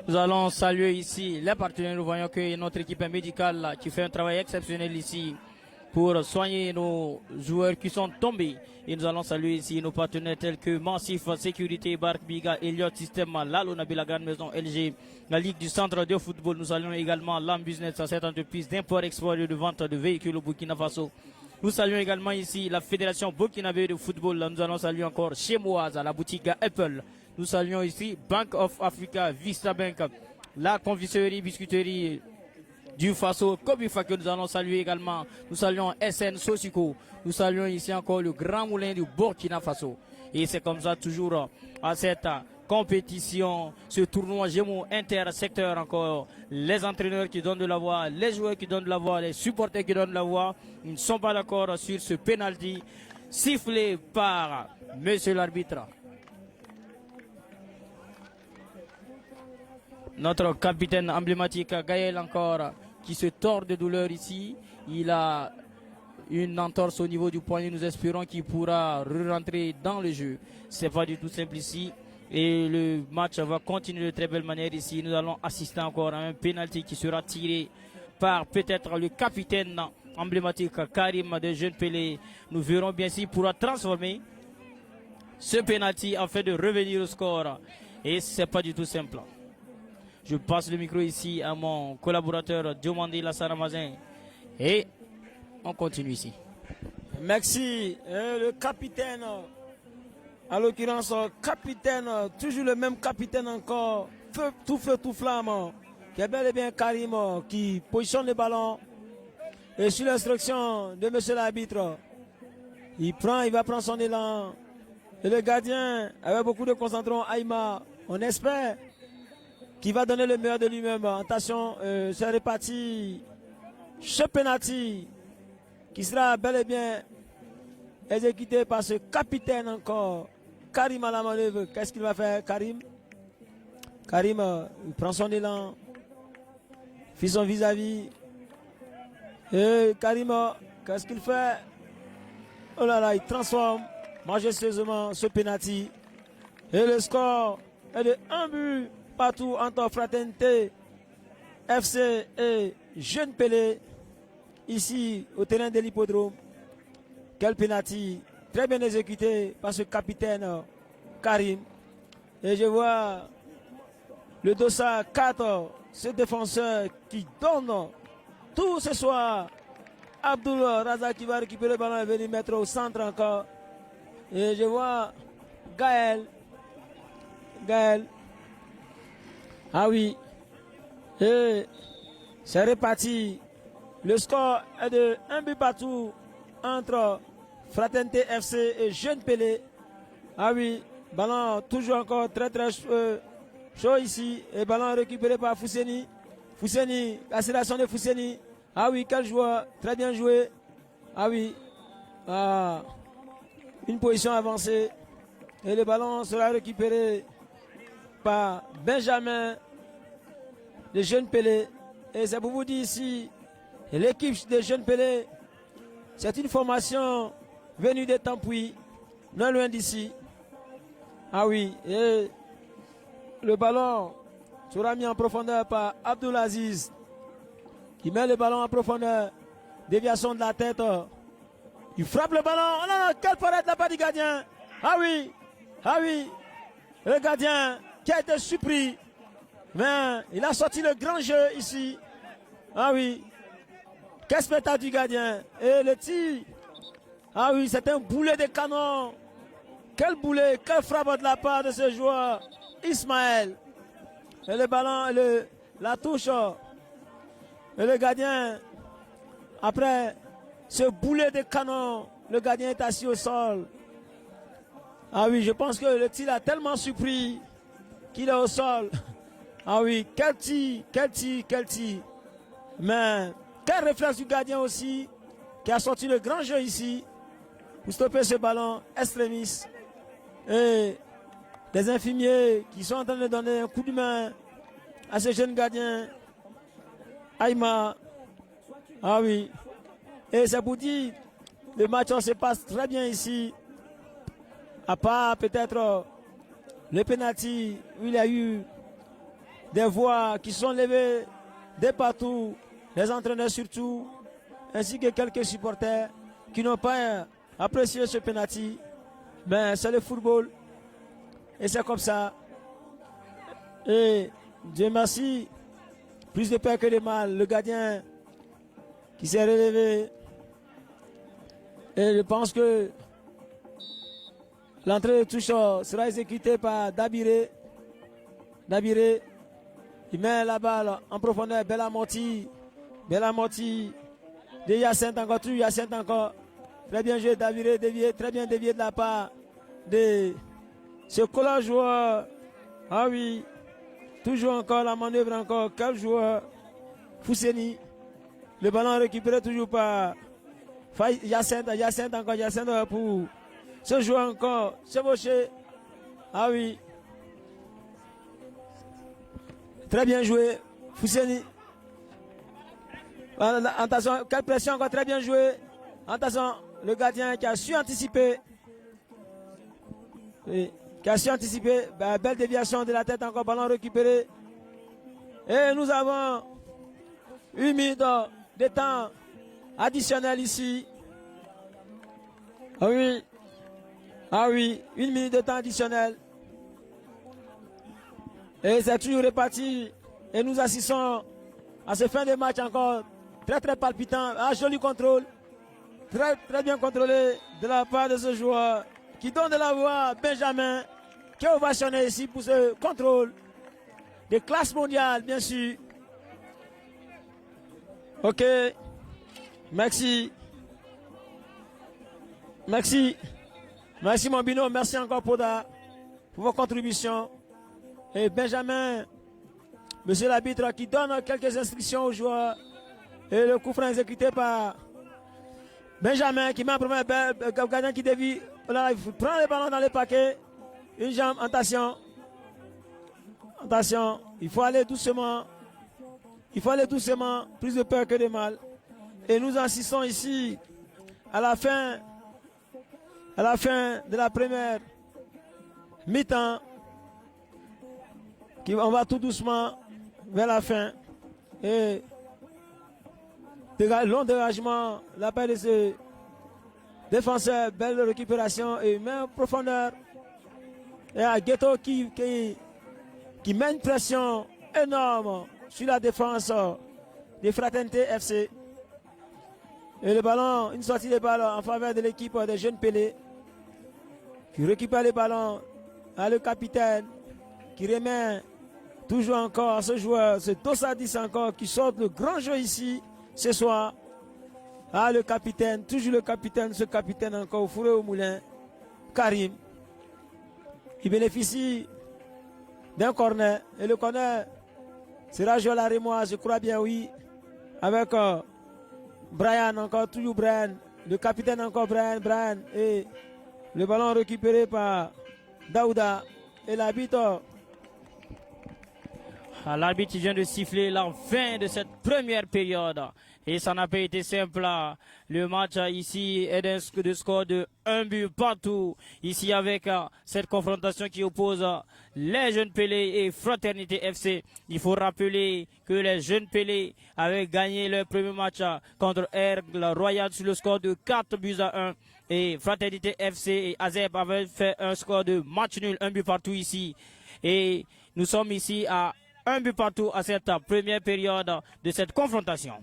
Nous allons saluer ici les partenaires. Nous voyons que notre équipe médicale qui fait un travail exceptionnel ici pour soigner nos joueurs qui sont tombés. Et nous allons saluer ici nos partenaires tels que Massif Sécurité, Bark Biga, Elliott System, Lalo Nabi, la grande maison LG, la Ligue du centre de football. Nous saluons également l'AM Business, cette entreprise d'import-export et de vente de véhicules au Burkina Faso. Nous saluons également ici la Fédération burkinabé de football. Nous allons saluer encore chez Moaz, à la boutique Apple. Nous saluons ici Bank of Africa, Vista Bank, la confiserie, biscuiterie du Faso, Kobifa que nous allons saluer également. Nous saluons SN Sosiko. Nous saluons ici encore le Grand Moulin du Burkina Faso. Et c'est comme ça toujours à cette compétition, ce tournoi Gémeaux intersecteur encore. Les entraîneurs qui donnent de la voix, les joueurs qui donnent de la voix, les supporters qui donnent de la voix, ils ne sont pas d'accord sur ce penalty sifflé par monsieur l'arbitre. Notre capitaine emblématique, Gaël encore, qui se tord de douleur ici. Il a une entorse au niveau du poignet. Nous espérons qu'il pourra rentrer dans le jeu. C'est pas du tout simple ici. Et le match va continuer de très belle manière ici. Nous allons assister encore à un penalty qui sera tiré par peut-être le capitaine emblématique Karim de Jeune Pelé. Nous verrons bien s'il pourra transformer ce penalty afin de revenir au score. Et c'est pas du tout simple. Je passe le micro ici à mon collaborateur Diomandi Lassaramazin. Et on continue ici. Merci. Le capitaine, en l'occurrence, capitaine, toujours le même capitaine encore, feu, tout flamme, qui est bel et bien Karim, qui positionne le ballon. Et sur l'instruction de monsieur l'arbitre, il va prendre son élan. Et le gardien, avec beaucoup de concentration, Aïma, on espère qu'il va donner le meilleur de lui-même. Attention, c'est reparti. Ce penalty qui sera bel et bien exécuté par ce capitaine encore. Karim à la manœuvre. Qu'est-ce qu'il va faire, Karim? Karim, il prend son élan, fait son vis-à-vis. Et Karim, qu'est-ce qu'il fait? Oh là là, il transforme majestueusement ce penalty. Et le score est de 1 but partout entre Fraternité FC et Jeune Pelé. Ici, au terrain de l'hippodrome. Quel penalty, très bien exécuté par ce capitaine Karim. Et je vois le dossard 4, ce défenseur qui donne tout ce soir. Abdul Razak qui va récupérer le ballon et venir mettre au centre encore. Et je vois Gaël. Ah oui. Et c'est reparti. Le score est de 1 but partout entre Fraternité FC et Jeune Pelé. Ah oui, ballon toujours encore très chaud ici. Et ballon récupéré par Fousseni. Fousseni, l'accélération de Fousseni. Ah oui, quel joueur, très bien joué. Ah oui, une position avancée. Et le ballon sera récupéré par Benjamin de Jeune Pelé. Et c'est pour vous dire ici, l'équipe de Jeune Pelé, c'est une formation venue de Tampoui, non loin d'ici. Ah oui, et le ballon sera mis en profondeur par Abdulaziz, qui met le ballon en profondeur, déviation de la tête. Il frappe le ballon. Oh non, non, quelle parade là-bas du gardien. Ah oui, le gardien qui a été surpris. Mais il a sorti le grand jeu ici. Ah oui, quel spectacle du gardien. Et le tir. Ah oui, c'est un boulet de canon. Quel boulet, quelle frappe de la part de ce joueur, Ismaël. Et le ballon, la touche. Et le gardien, après ce boulet de canon, le gardien est assis au sol. Ah oui, je pense que le tir a tellement surpris qu'il est au sol. Ah oui, quel tir. Mais quel réflexe du gardien aussi, qui a sorti le grand jeu ici, pour stopper ce ballon extrémiste. Et les infirmiers qui sont en train de donner un coup de main à ce jeune gardien, Aïma. Ah oui. Et c'est pour dire, le match se passe très bien ici. À part peut-être le penalty où il y a eu des voix qui sont levées de partout, les entraîneurs surtout, ainsi que quelques supporters qui n'ont pas apprécié ce penalty. Ben, c'est le football. Et c'est comme ça. Et Dieu merci, plus de peur que de mal, le gardien qui s'est relevé. Et je pense que l'entrée de touche sera exécutée par Dabiré. Il met la balle en profondeur. Bellamotti. De Yacinthe encore. Tout Yacinthe encore. Très bien joué Dabiré. Très bien dévié de la part de ce collant joueur Ah oui. Toujours encore la manœuvre encore. Quel joueur? Fousseni. Le ballon récupéré toujours par Yacinthe. Yacinthe encore. Yacinthe pour ce joueur encore. Chevauché. Ah oui. Très bien joué. Fousseni. Attention. Quelle pression encore. Très bien joué. Attention. Le gardien qui a su anticiper. Oui. Qui a su anticiper. Belle déviation de la tête encore. Ballon récupéré. Et nous avons 8 minutes de temps additionnel ici. Ah oui. Ah oui. 1 minute de temps additionnel. Et c'est toujours réparti. Et nous assistons à ce fin de match encore très palpitant. Un joli contrôle. Très bien contrôlé de la part de ce joueur qui donne de la voix à Benjamin, qui est ovationné ici pour ce contrôle de classe mondiale, bien sûr. Ok. Merci. Merci. Merci mon binôme. Merci encore pour vos contributions. Et Benjamin, monsieur l'arbitre, qui donne quelques instructions aux joueurs. Et le coup franc exécuté par Benjamin qui met en premier gardien qui dévie. Là, il prend le ballon dans le paquet. Une jambe, attention. Attention, il faut aller doucement. Il faut aller doucement, plus de peur que de mal. Et nous assistons ici à la fin de la première mi-temps. On va tout doucement vers la fin. Et long dégagement, la part de ce défenseur, belle récupération et main en profondeur. Et à Ghetto qui met une pression énorme sur la défense des Fraternité FC. Et le ballon, une sortie de balle en faveur de l'équipe des jeunes Pelé. Qui récupère le ballon à le capitaine. Qui remet toujours encore à ce joueur, ce Tossadis encore, qui sort le grand jeu ici ce soir. Ah, le capitaine, toujours le capitaine, ce capitaine encore au fourré au moulin. Karim. Il bénéficie d'un corner. Et le corner sera joué à la Rémoise, je crois bien, oui. Avec Brian, encore toujours Brian. Le capitaine encore Brian. Et le ballon récupéré par Daouda. Et l'arbitre. L'arbitre vient de siffler la fin de cette première période. Et ça n'a pas été simple. Le match ici est de score de 1 but partout. Ici avec cette confrontation qui oppose les Jeunes Pelé et Fraternité FC. Il faut rappeler que les Jeunes Pelé avaient gagné leur premier match contre Aigle Royal sur le score de 4 buts à 1. Et Fraternité FC et AZEP avaient fait un score de match nul, 1 but partout ici. Et nous sommes ici à 1 but partout à cette première période de cette confrontation.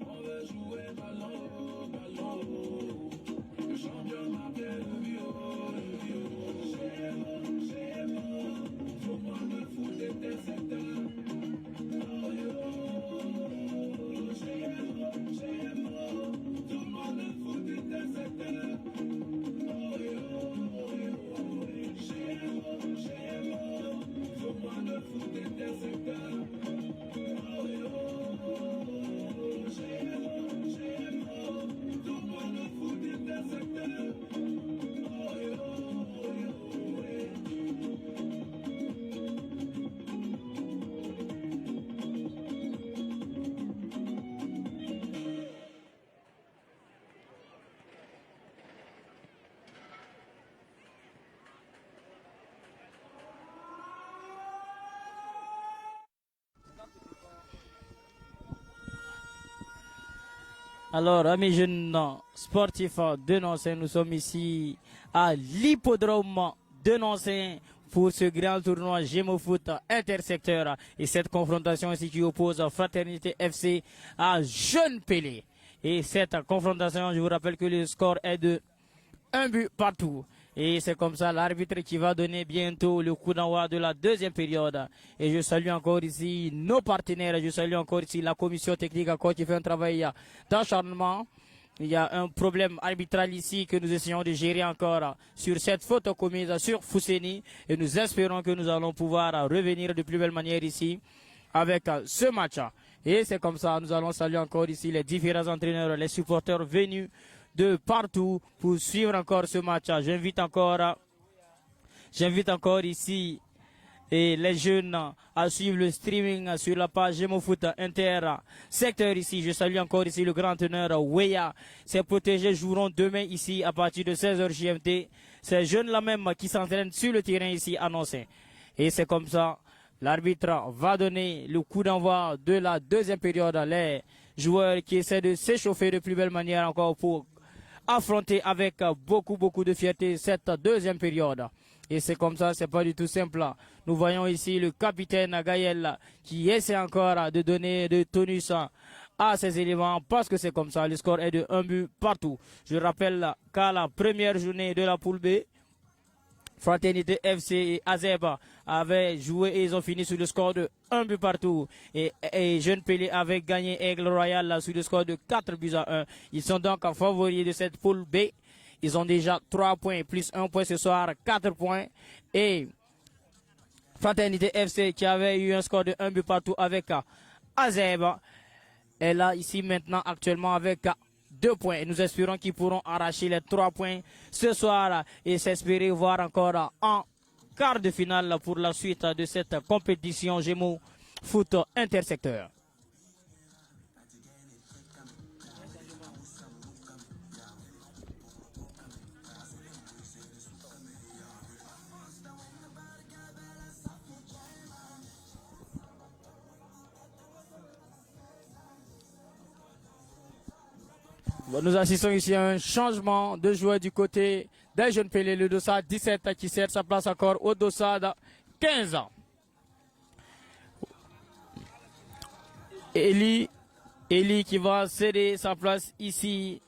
On veut jouer ballon, ballon. Le champion m'appelle le bio, le bio. J'ai mort, faut moi me foutre des intercepteurs. Oh yo, j'ai mort, tout le monde me fout des intercepteurs. Oh yo, j'ai mort, faut moi me foutre des intercepteurs. Oh yo, j'ai mort, tout le monde me fout des intercepteurs. Oh yo, Alors, amis jeunes sportifs de Nancy, nous sommes ici à l'hippodrome de Nancy pour ce grand tournoi Gémeaux Foot intersecteur et cette confrontation ici qui oppose Fraternité FC à Jeune Pelé. Et cette confrontation, je vous rappelle que le score est de 1 but partout. Et c'est comme ça l'arbitre qui va donner bientôt le coup d'envoi de la deuxième période. Et je salue encore ici nos partenaires, je salue encore ici la commission technique encore qui fait un travail d'acharnement. Il y a un problème arbitral ici que nous essayons de gérer encore sur cette faute commise sur Fousseni. Et nous espérons que nous allons pouvoir revenir de plus belle manière ici avec ce match. Et c'est comme ça, nous allons saluer encore ici les différents entraîneurs, les supporters venus de partout pour suivre encore ce match. J'invite encore ici et les jeunes à suivre le streaming sur la page Gémeaux Foot Inter secteur ici. Je salue encore ici le grand teneur Weya. Ces protégés joueront demain ici à partir de 16h GMT. Ces jeunes-là même qui s'entraînent sur le terrain ici annoncé. Et c'est comme ça. L'arbitre va donner le coup d'envoi de la deuxième période. Les joueurs qui essaient de s'échauffer de plus belle manière encore pour affronter avec beaucoup de fierté cette deuxième période. Et c'est comme ça, c'est pas du tout simple. Nous voyons ici le capitaine Gaël qui essaie encore de donner de tonus à ses éléments parce que c'est comme ça. Le score est de 1 but partout. Je rappelle qu'à la première journée de la poule B, Fraternité FC et Azeb avaient joué et ils ont fini sur le score de 1 but partout. Et Jeune Pelé avait gagné Aigle Royal là, sur le score de 4 buts à 1. Ils sont donc en favoris de cette poule B. Ils ont déjà 3 points plus 1 point ce soir, 4 points. Et Fraternité FC qui avait eu un score de 1 but partout avec Azeb est là ici maintenant actuellement avec 2 points. Et nous espérons qu'ils pourront arracher les 3 points ce soir et s'espérer voir encore en quart de finale pour la suite de cette compétition Gémeaux Foot intersecteur. Bon, nous assistons ici à un changement de joueur du côté des Jeunes Pelé. Le Dossard 17 qui sert sa place encore au Dossard 15 ans. Eli qui va céder sa place ici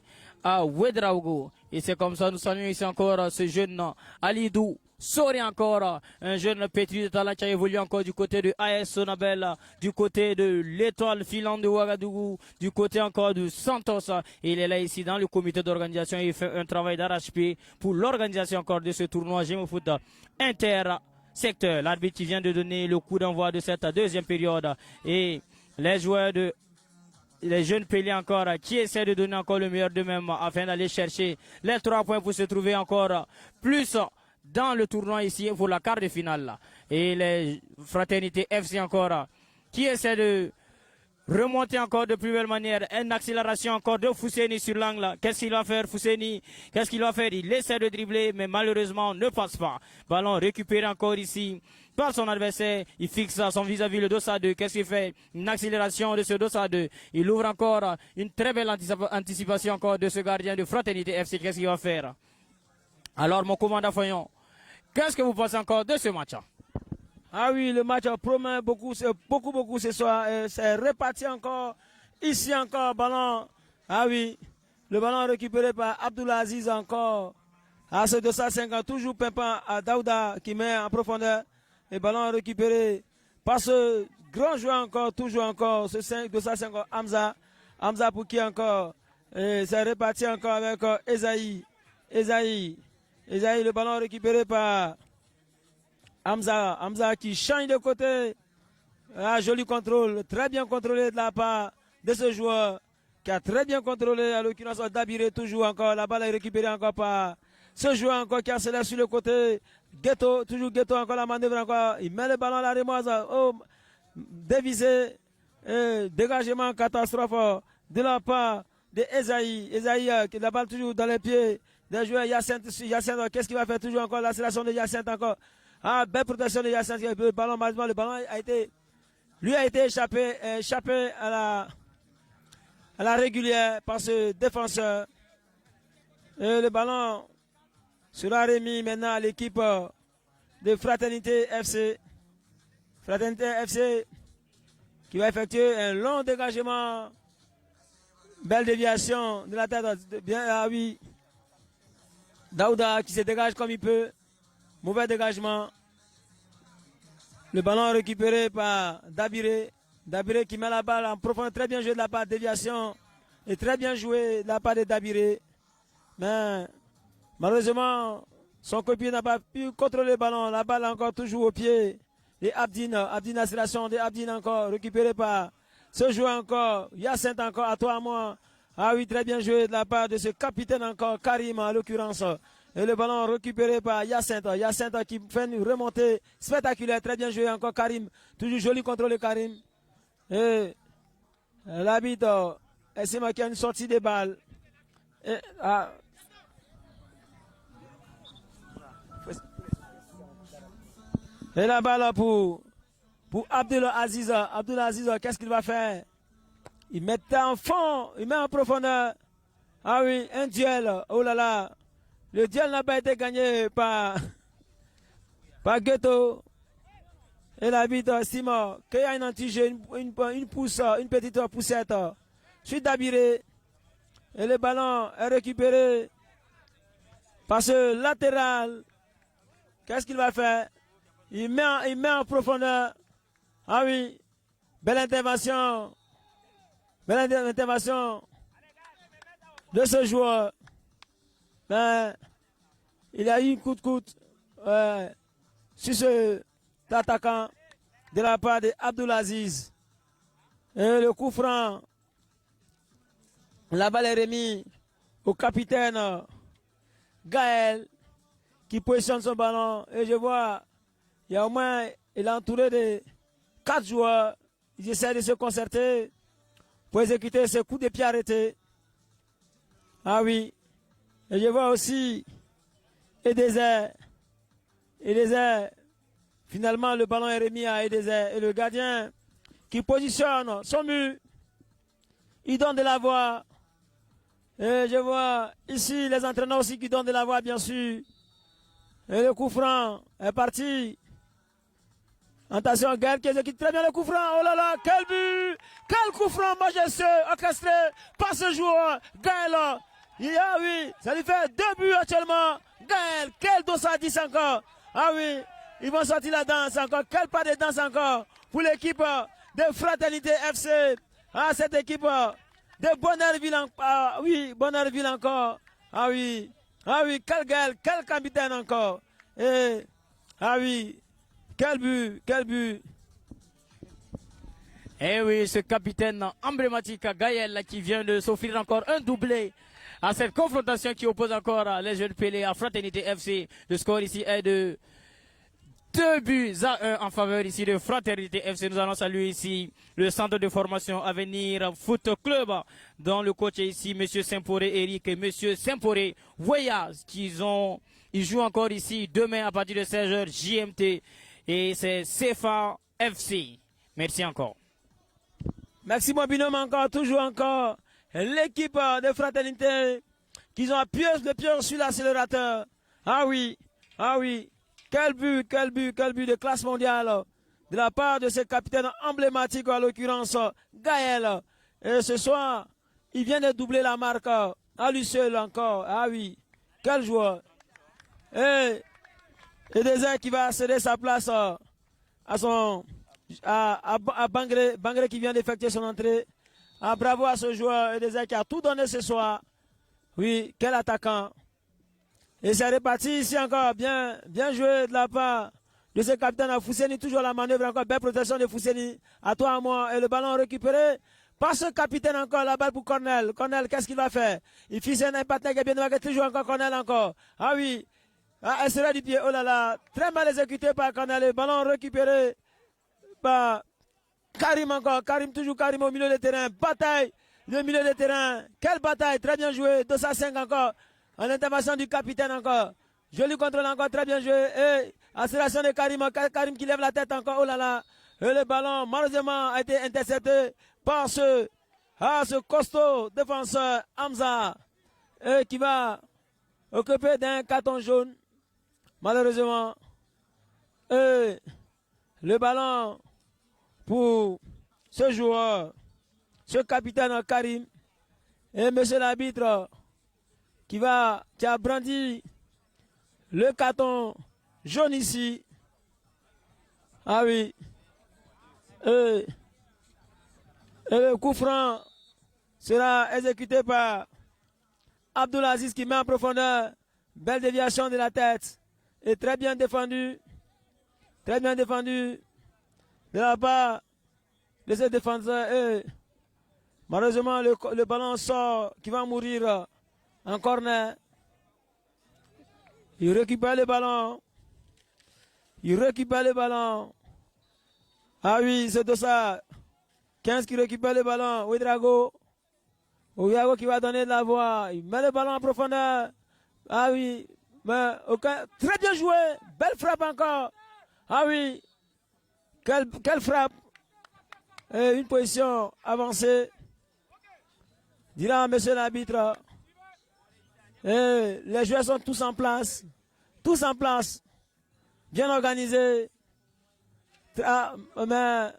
à Ouedraogo. Et c'est comme ça, nous saluons ici encore ce jeune Alidou Sori encore, un jeune pétri de talent qui a évolué encore du côté de AS Sonabel, du côté de l'étoile filante de Ouagadougou, du côté encore de Santos. Et il est là ici dans le comité d'organisation et il fait un travail d'arrache-pied pour l'organisation encore de ce tournoi Gémeaux Foot intersecteur. L'arbitre qui vient de donner le coup d'envoi de cette deuxième période et les joueurs de les jeunes Pelé encore qui essaient de donner encore le meilleur d'eux-mêmes afin d'aller chercher les 3 points pour se trouver encore plus dans le tournoi ici pour la quart de finale. Et les Fraternités FC encore qui essaient de remonter encore de plus belle manière. Une accélération encore de Fousseni sur l'angle. Qu'est-ce qu'il va faire Fousseni? Qu'est-ce qu'il va faire? Il essaie de dribbler mais malheureusement ne passe pas. Ballon récupéré encore ici par son adversaire. Il fixe son vis-à-vis le dos à 2. Qu'est-ce qu'il fait? Une accélération de ce dos à 2. Il ouvre encore une très belle anticipation encore de ce gardien de Fraternité FC. Qu'est-ce qu'il va faire? Alors mon commandant Foyon, qu'est-ce que vous pensez encore de ce match? Ah oui, le match promet beaucoup ce soir. C'est reparti encore. ici encore, ballon. Ah oui, le ballon récupéré par Abdulaziz encore. À ce 250, toujours pimpant à Daouda qui met en profondeur. Le ballon récupéré par ce grand joueur encore, toujours encore, ce 250 Hamza. Hamza pour qui encore? C'est réparti encore avec Esaïe. Esaïe, le ballon récupéré par Hamza. Hamza qui change de côté. Ah, joli contrôle, très bien contrôlé de la part de ce joueur qui a très bien contrôlé, à l'occurrence Dabiré, toujours encore. La balle est récupérée encore par ce joueur encore qui accélère sur le côté. Ghetto, toujours Ghetto, encore la manœuvre encore. Il met le ballon à la remoise. Oh, dévisé. Dégagement catastrophe de la part de Esaïe. Esaïe qui la balle toujours dans les pieds des joueurs. Yacinthe, qu'est-ce qu'il va faire? Toujours encore l'accélération de Yacinthe encore. Ah, belle protection de Yacinthe. Le ballon, malheureusement, le ballon a été échappé à la régulière par ce défenseur. Et le ballon sera remis maintenant à l'équipe de Fraternité FC. Fraternité FC qui va effectuer un long dégagement. Belle déviation de la tête. Bien, ah oui. Daouda qui se dégage comme il peut. Mauvais dégagement. Le ballon récupéré par Dabiré. Dabiré qui met la balle en profondeur. Très bien joué de la part de déviation. Et très bien joué de la part de Dabiré. Mais malheureusement, son coéquipier n'a pas pu contrôler le ballon. La balle encore toujours au pied. Et Abdine, accélération de Abdine encore récupéré par ce joueur encore. Yacinthe encore, à toi, à moi. Ah oui, très bien joué de la part de ce capitaine encore, Karim en l'occurrence. Et le ballon récupéré par Yacinthe. Yacinthe qui fait une remontée spectaculaire. Très bien joué encore Karim. Toujours joli contrôle de Karim. Et l'arbitre estime qu'il y a une sortie des balles. Et, et la balle pour Abdelaziz. Abdelaziz, qu'est-ce qu'il va faire? Il met en fond, il met en profondeur. Ah oui, un duel. Oh là là. Le duel n'a pas été gagné par Ghetto. Et l'arbitre estime qu'il y a une anti-jeu, une petite poussette. Suite d'Abiré. Et le ballon est récupéré par ce latéral. Qu'est-ce qu'il va faire? Il met en profondeur. Ah oui. Belle intervention. Belle intervention de ce joueur. Ben, il a eu une coûte sur ce attaquant de la part de Abdulaziz. Et le coup franc. La balle est remise au capitaine Gaël qui positionne son ballon. Et je vois, il y a au moins, il est entouré de 4 joueurs. Ils essaient de se concerter pour exécuter ce coup de pied arrêté. Ah oui. Et je vois aussi Edezer. Finalement, le ballon est remis à Edezer. Et le gardien qui positionne son mur. Il donne de la voix. Et je vois ici les entraîneurs aussi qui donnent de la voix, bien sûr. Et le coup franc est parti. Attention, Gaël qui exécute très bien le coup franc. Oh là là, quel but! Quel coup franc majestueux, orchestré par ce joueur, Gaël. Ah oui, ça lui fait 2 buts actuellement. Gaël, quel dos à 10 encore. Ah oui, ils vont sortir la danse encore. Quel pas de danse encore pour l'équipe de Fraternité FC. Ah, cette équipe de Bonnerville encore. Ah oui, Bonnerville encore. Ah oui, quel Gaël, quel capitaine encore. Et, ah oui, quel but, quel but. Eh oui, ce capitaine emblématique, Gaël, qui vient de s'offrir encore un doublé à cette confrontation qui oppose encore les jeunes Pelé à Fraternité FC. Le score ici est de 2-1 en faveur ici de Fraternité FC. Nous allons saluer ici le centre de formation Avenir Foot Club, dont le coach est ici, Monsieur Saint-Poré Eric et Monsieur Saint-Poré Voyage, ils jouent encore ici demain à partir de 16h JMT et c'est CFA FC. Merci encore. Merci mon binôme encore, toujours encore. L'équipe de Fraternité qui ont appuyé le pied sur l'accélérateur. Ah oui. Quel but de classe mondiale de la part de ce capitaine emblématique, en l'occurrence Gaël, Et ce soir, il vient de doubler la marque à lui seul encore. Ah oui, quel joueur. Et Désert qui va céder sa place à Bangré. Bangré qui vient d'effectuer son entrée. Ah, bravo à ce joueur Désert qui a tout donné ce soir. Oui, quel attaquant. Et c'est reparti ici encore. Bien joué de la part de ce capitaine Fousseni. Toujours la manœuvre encore. Belle protection de Fousseni. À toi, à moi. Et le ballon récupéré par ce capitaine encore. La balle pour Cornel. Cornel, qu'est-ce qu'il va faire? Il fixe un partenaire qui est bien marqué. Toujours encore Cornel encore. Ah oui. Ah, elle sera du pied. Oh là là. Très mal exécuté par Cornel. Le ballon récupéré par Karim encore. Toujours Karim au milieu de terrain. Bataille. Le milieu de terrain. Quelle bataille. Très bien joué. 205 encore. En intervention du capitaine encore. Joli contrôle encore. Très bien joué. Et accélération de Karim. Karim qui lève la tête encore. Oh là là. Et le ballon, malheureusement, a été intercepté par ce costaud défenseur Hamza. Et qui va occuper d'un carton jaune. Malheureusement. Et le ballon pour ce joueur. Ce capitaine Karim. Et monsieur l'arbitre qui a brandi le carton jaune ici. Ah oui. Et le coup franc sera exécuté par Abdulaziz qui met en profondeur. Belle déviation de la tête. Et très bien défendu. Très bien défendu de la part de ce défenseur. Et malheureusement, le ballon sort qui va mourir en corner. Il récupère le ballon. Ah oui, c'est de ça. 15 qui récupère le ballon. Ouedraogo. Ouedraogo qui va donner de la voix. Il met le ballon en profondeur. Ah oui. Mais aucun. Très bien joué. Belle frappe encore. Ah oui. Quelle frappe. Et une position avancée. Dira monsieur l'arbitre. Et les joueurs sont tous en place. Tous en place. Bien organisés. Ah, mais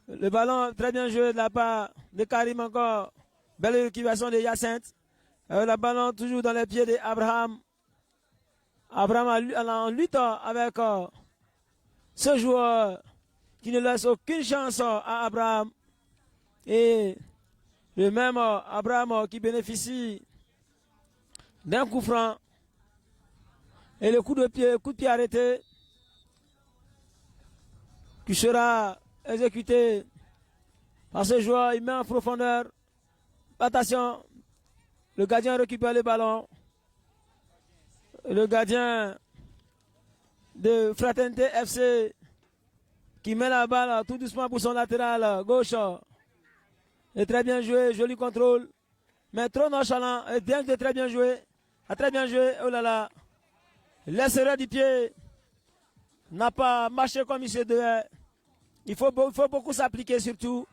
le ballon très bien joué de la part de Karim encore. Belle récupération de Yacinthe. Le ballon toujours dans les pieds d'Abraham. Abraham en luttant avec ce joueur qui ne laisse aucune chance à Abraham. Et le même Abraham qui bénéficie d'un coup franc. Et le coup de pied arrêté qui sera exécuté par ce joueur. Il met en profondeur. Attention, le gardien récupère le ballon. Le gardien de Fraternité FC qui met la balle tout doucement pour son latéral gauche. Et très bien joué, joli contrôle. Mais trop nonchalant, et bien que très bien joué. A très bien joué, oh là là. L'essereur du pied n'a pas marché comme il se devait. Il faut beaucoup s'appliquer surtout.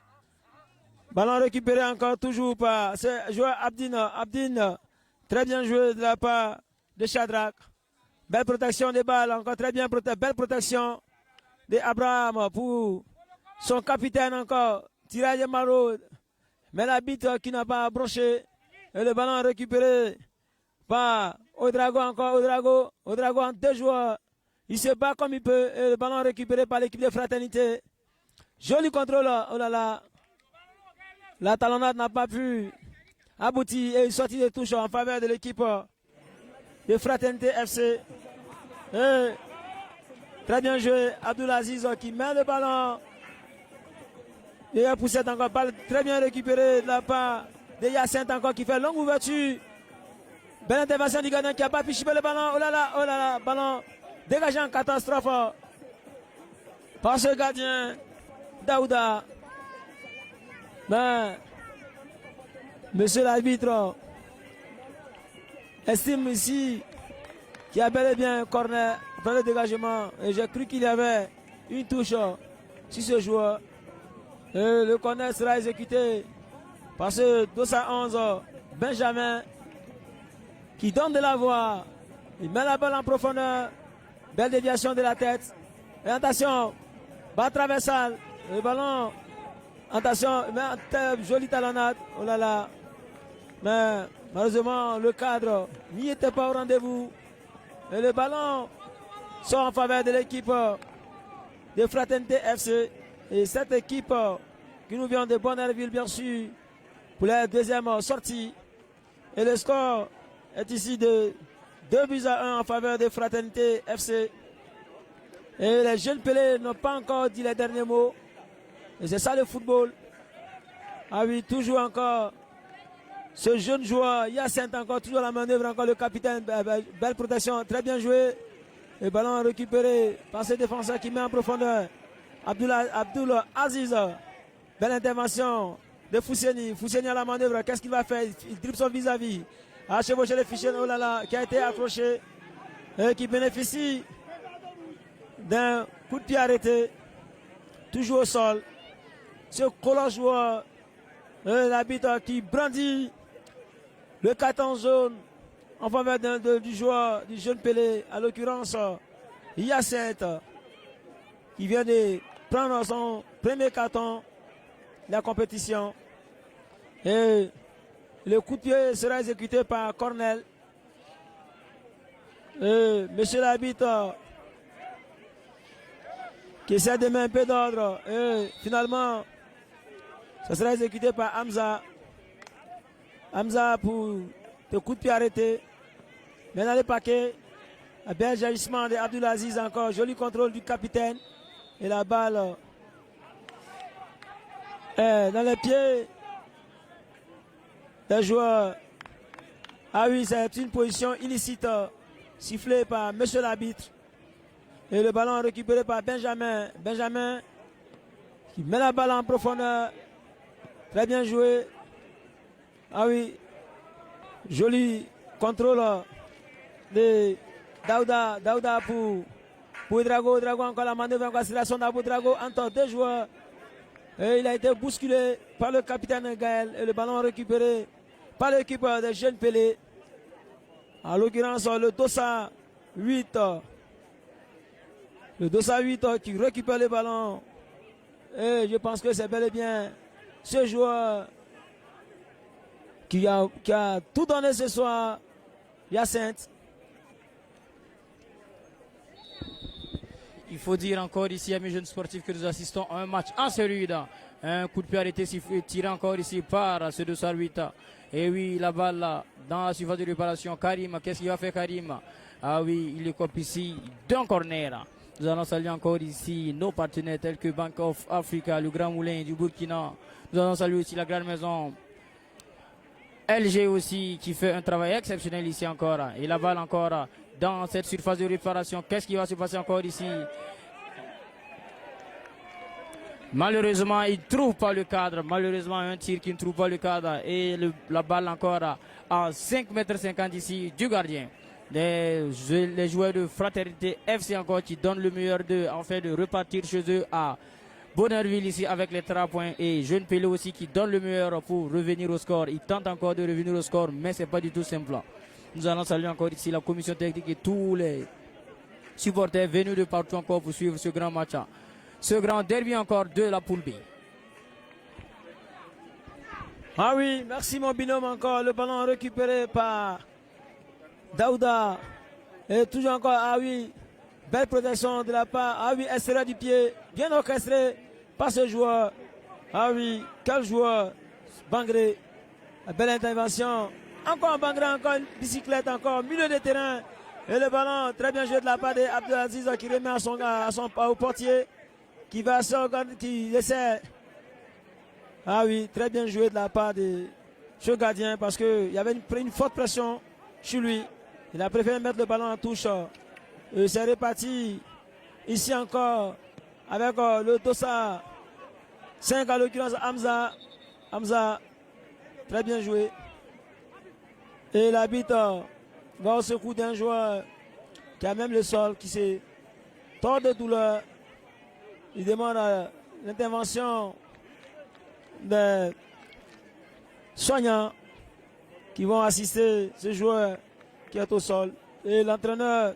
Ballon récupéré encore toujours par ce joueur Abdin. Abdin, très bien joué de la part de Shadrach. Belle protection des balles, encore très bien belle protection de Abraham pour son capitaine encore. Tirage de Marot. Mais l'arbitre qui n'a pas broché. Et le ballon récupéré par Ouedraogo encore. Ouedraogo en deux joueurs. Il se bat comme il peut. Et le ballon récupéré par l'équipe de Fraternité. Joli contrôle. Oh là là. La talonnade n'a pas pu aboutir. Et une sortie de touche en faveur de l'équipe de Fraternité FC. Et très bien joué. Abdulaziz qui met le ballon. Et la poussette encore. Balle très bien récupérée de la part de Yacinthe encore qui fait longue ouverture. Belle intervention du gardien qui n'a pas pu chipper le ballon. Oh là là, ballon dégagé en catastrophe par ce gardien Daouda. Mais monsieur l'arbitre estime ici qu'il y a bel et bien un corner dans le dégagement. Et j'ai cru qu'il y avait une touche sur ce joueur. Et le corner sera exécuté par ce 211 Benjamin qui donne de la voix. Il met la balle en profondeur. Belle déviation de la tête. Et attention, bas traversal. Le ballon Attention, mais jolie talonnade. Oh là là. Mais malheureusement, le cadre n'y était pas au rendez-vous. Et le ballon sort en faveur de l'équipe de Fraternité FC. Et cette équipe qui nous vient de Bonnerville, bien sûr, pour la deuxième sortie. Et le score est ici de 2-1 en faveur de Fraternité FC. Et les jeunes Pelés n'ont pas encore dit les derniers mots. Et c'est ça le football. Ah oui, toujours encore ce jeune joueur, Yacinthe encore, toujours la manœuvre, encore le capitaine, belle protection, très bien joué. Le ballon récupéré par ce défenseur qui met en profondeur. Abdul Aziz, belle intervention de Fousseni. Fousseni à la manœuvre, qu'est-ce qu'il va faire? Il dribble son vis-à-vis. A chevauché le fichier, oh là là, qui a été accroché et qui bénéficie d'un coup de pied arrêté. Toujours au sol. Ce collant joueur, l'arbitre qui brandit le carton jaune en faveur du joueur, du jeune Pelé, à l'occurrence Yacinthe, qui vient de prendre son premier carton de la compétition. Et le coup de pied sera exécuté par Cornel. Et monsieur l'arbitre qui essaie de mettre un peu d'ordre. Et finalement, ça sera exécuté par Hamza. Hamza pour le coup de pied arrêté. Maintenant le paquet. Un bel agissement de Abdulaziz encore. Joli contrôle du capitaine. Et la balle est dans les pieds des joueurs. Ah oui, c'est une position illicite sifflée par monsieur l'arbitre. Et le ballon récupéré par Benjamin. Benjamin qui met la balle en profondeur. Très bien joué. Ah oui. Joli contrôle de Daouda. Daouda pour Drago. Drago encore la manœuvre. Encore accélération d'Abou Drago. Entre deux joueurs. Et il a été bousculé par le capitaine Gaël. Et le ballon récupéré par l'équipe des jeunes Pelé. En l'occurrence, le Dossa 8. Le Dossa 8 qui récupère le ballon. Et je pense que c'est bel et bien ce joueur qui a tout donné ce soir, Yacinthe. Il faut dire encore ici à mes jeunes sportifs que nous assistons à un match en série. Un coup de pied arrêté tiré encore ici par ce Dossa 8. Et oui, la balle là, dans la surface de réparation. Karim, qu'est-ce qu'il va faire Karim? Ah oui, il est copé ici d'un corner. Nous allons saluer encore ici nos partenaires tels que Bank of Africa, le Grand Moulin du Burkina. Nous allons saluer aussi la grande maison LG aussi qui fait un travail exceptionnel ici encore. Et la balle encore dans cette surface de réparation. Qu'est-ce qui va se passer encore ici? Malheureusement, il ne trouve pas le cadre. Malheureusement, un tir qui ne trouve pas le cadre. Et la balle encore à 5,50 m ici du gardien. Les joueurs de Fraternité FC encore qui donnent le meilleur d'eux en fait de repartir chez eux à Bonnerville ici avec les 3 points. Et Jeune Pelé aussi qui donne le meilleur pour revenir au score. Il tente encore de revenir au score, mais ce n'est pas du tout simple. Nous allons saluer encore ici la commission technique et tous les supporters venus de partout encore pour suivre ce grand match. Ce grand derby encore de la poule B. Ah oui, merci mon binôme encore. Le ballon récupéré par Daouda. Et toujours encore, ah oui, belle protection de la part. Ah oui, extérieur du pied, bien orchestré par ce joueur. Ah oui, quel joueur. Bangré, belle intervention. Encore Bangré, encore une bicyclette, encore milieu de terrain. Et le ballon, très bien joué de la part d'Abdelaziz qui remet au portier. Qui va qui essaie. Ah oui, très bien joué de la part de ce gardien parce qu'il y avait une forte pression sur lui. Il a préféré mettre le ballon en touche. Et c'est reparti ici encore avec le Dossa 5 à l'occurrence Hamza. Hamza, très bien joué. Et l'arbitre va au secours d'un joueur qui a même le sol, qui s'est tort de douleur. Il demande l'intervention des soignants qui vont assister ce joueur qui est au sol. Et l'entraîneur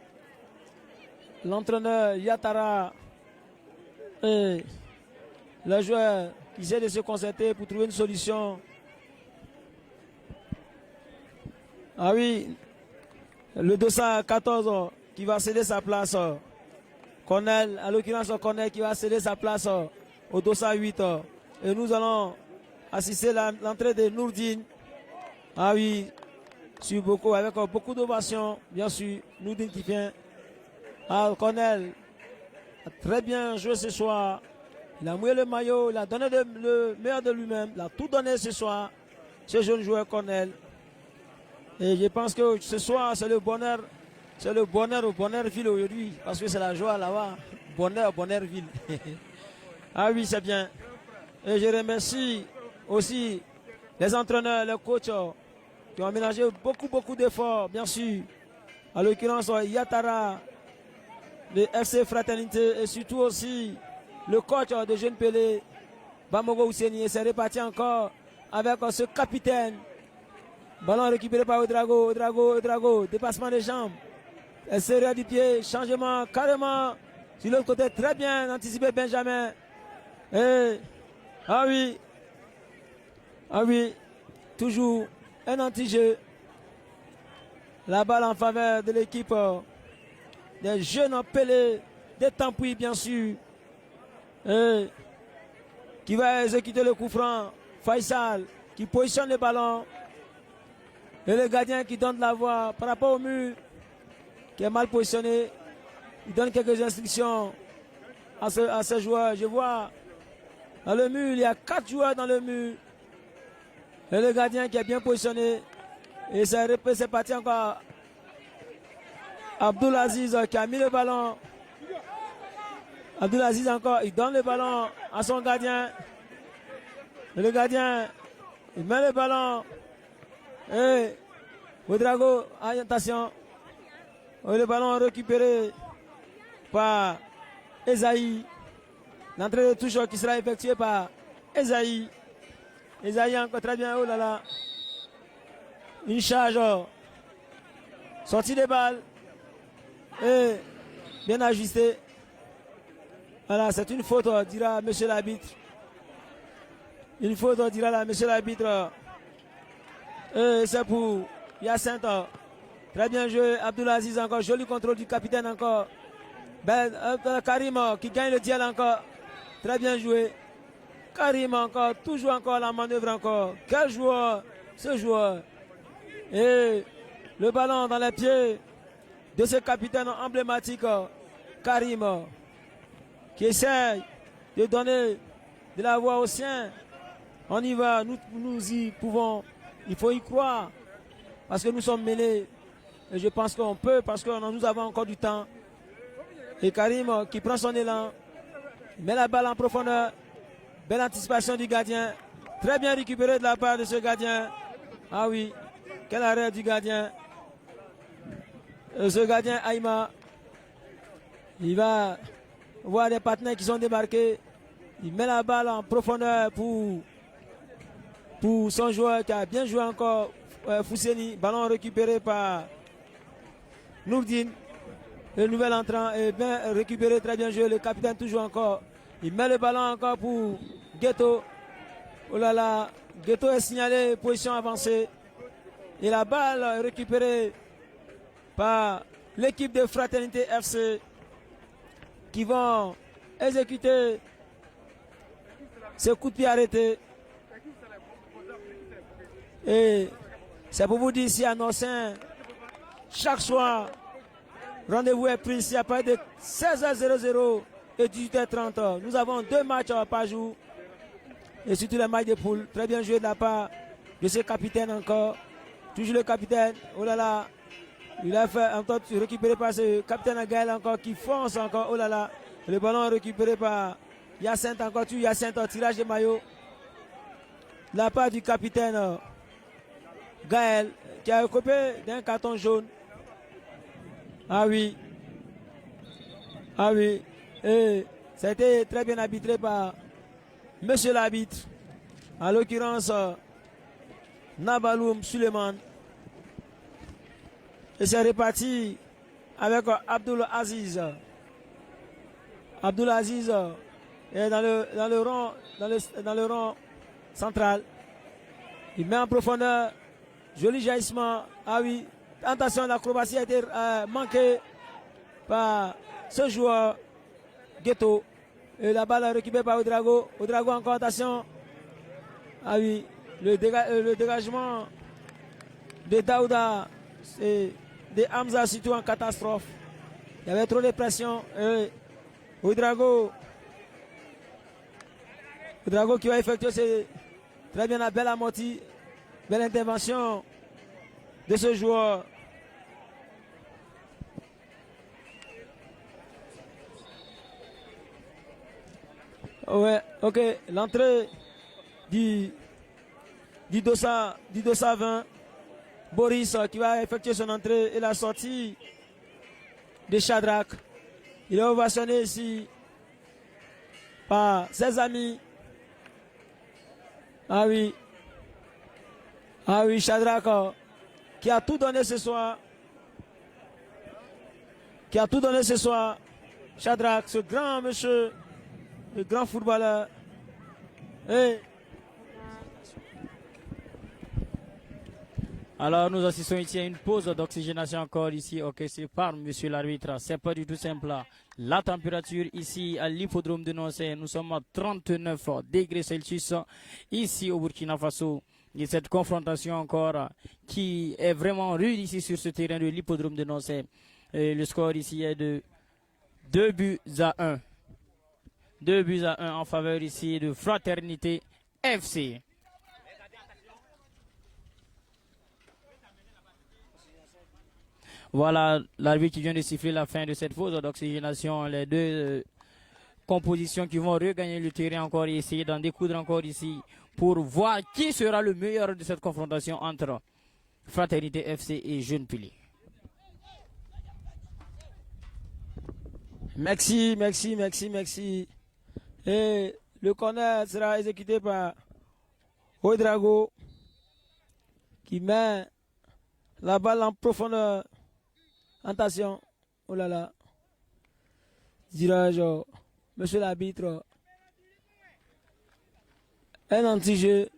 Yatara et le joueur Ils essaient de se concerter pour trouver une solution. Ah oui, le dossard 14 qui va céder sa place. Cornel, à l'occurrence Cornel qui va céder sa place au dossard 8. Et nous allons assister à l'entrée de Nourdine. Ah oui, avec beaucoup d'ovations, bien sûr. Nourdine qui vient. Ah, Cornel a très bien joué ce soir. Il a mouillé le maillot, il a donné le meilleur de lui-même. Il a tout donné ce soir, ce jeune joueur Cornel. Et je pense que ce soir, c'est le bonheur au Bonheur-Ville aujourd'hui. Parce que c'est la joie là-bas. Bonheur, Bonheur-Ville. Ah oui, c'est bien. Et je remercie aussi les entraîneurs, les coachs qui ont ménagé beaucoup d'efforts, bien sûr. À l'occurrence, Yatara, le FC Fraternité et surtout aussi le coach de Jeune Pelé, Bamogo Ouseni, s'est réparti encore avec ce capitaine. Ballon récupéré par Odrago, dépassement des jambes. Serrure du pied, changement carrément sur l'autre côté, très bien anticipé Benjamin. Et, ah oui, toujours un anti-jeu. La balle en faveur de l'équipe des jeunes Pelé, des Tampuis bien sûr. Et, qui va exécuter le coup franc. Faisal qui positionne le ballon. Et le gardien qui donne la voie par rapport au mur, qui est mal positionné. Il donne quelques instructions à ce joueur. Je vois dans le mur, il y a 4 joueurs dans le mur. Et le gardien qui est bien positionné. Et c'est parti encore. Abdulaziz qui a mis le ballon. Abdulaziz encore, il donne le ballon à son gardien. Et le gardien, il met le ballon. Et Ouedraogo, attention. Le ballon récupéré par Esaïe. L'entrée de touche qui sera effectuée par Esaïe. Esaïe encore très bien. Oh là là. Une charge. Sortie des balles. Et bien ajusté. Voilà, c'est une faute, dira monsieur l'arbitre. Une faute, dira monsieur l'arbitre. Et c'est pour Yacinthe. Très bien joué. Abdulaziz encore. Joli contrôle du capitaine encore. Karim qui gagne le duel encore. Très bien joué. Karim encore. Toujours encore la manœuvre encore. Quel joueur, ce joueur. Et le ballon dans les pieds de ce capitaine emblématique. Karim. Qui essaye de donner de la voix aux siens. On y va. Nous y pouvons. Il faut y croire. Parce que nous sommes mêlés. Et je pense qu'on peut parce que nous avons encore du temps. Et Karim qui prend son élan. Il met la balle en profondeur. Belle anticipation du gardien. Très bien récupéré de la part de ce gardien. Ah oui. Quel arrêt du gardien. Ce gardien Aïma. Il va voir des partenaires qui sont débarqués. Il met la balle en profondeur pour son joueur qui a bien joué encore. Fousseni. Ballon récupéré par Nourdine, le nouvel entrant est bien récupéré, très bien joué. Le capitaine toujours encore. Il met le ballon encore pour Ghetto. Oh là là, Ghetto est signalé, position avancée. Et la balle est récupérée par l'équipe de Fraternité FC qui vont exécuter ce coup de pied arrêté. Et c'est pour vous dire ici à Norcin, chaque soir, rendez-vous est pris ici à partir de 16h00 et 18h30. Nous avons 2 matchs par jour. Et surtout les matchs de poule. Très bien joué de la part de ce capitaine encore. Toujours le capitaine. Oh là là. Il a fait encore récupéré par ce capitaine Gaël encore qui fonce encore. Oh là là. Le ballon est récupéré par Yacinthe encore. Tu Yacinthe, tirage de maillot. De la part du capitaine Gaël qui a occupé d'un carton jaune. Ah oui. Ah oui. Et ça a été très bien arbitré par monsieur l'arbitre. En l'occurrence, Nabaloum Suleiman. Et c'est reparti avec Abdul Aziz. Abdul Aziz Et dans le rond central. Il met en profondeur. Joli jaillissement. Ah oui. Attention, l'acrobatie a été manquée par ce joueur Ghetto. Et la balle récupérée par Ouedraogo. Ouedraogo encore, attention. Ah oui. Le dégagement de Daouda et de Hamza surtout en catastrophe. Il y avait trop de pression. Ouedraogo qui va effectuer très bien la belle amortie. Belle intervention de ce joueur. Ouais, ok. L'entrée du Dossa 20. Boris qui va effectuer son entrée et la sortie de Shadrach. Il est ovationné ici par ses amis. Ah oui, Shadrach qui a tout donné ce soir. Shadrach, ce grand monsieur, le grand footballeur. Et alors nous assistons ici à une pause d'oxygénation encore ici orchestrée par monsieur l'arbitre. C'est pas du tout simple. La température ici à l'hippodrome de Nossé, nous sommes à 39 degrés Celsius ici au Burkina Faso. Et cette confrontation encore qui est vraiment rude ici sur ce terrain de l'hippodrome de Nossé. Le score ici est de 2-1. 2-1 en faveur ici de Fraternité FC. Voilà l'arbitre qui vient de siffler la fin de cette pause d'oxygénation. Les deux compositions qui vont regagner le terrain encore et essayer d'en découdre encore ici pour voir qui sera le meilleur de cette confrontation entre Fraternité FC et Jeune Pili. Merci. Et le corner sera exécuté par Ouedraogo qui met la balle en profondeur. Attention, oh là là, dirais-je, monsieur l'arbitre, un anti-jeu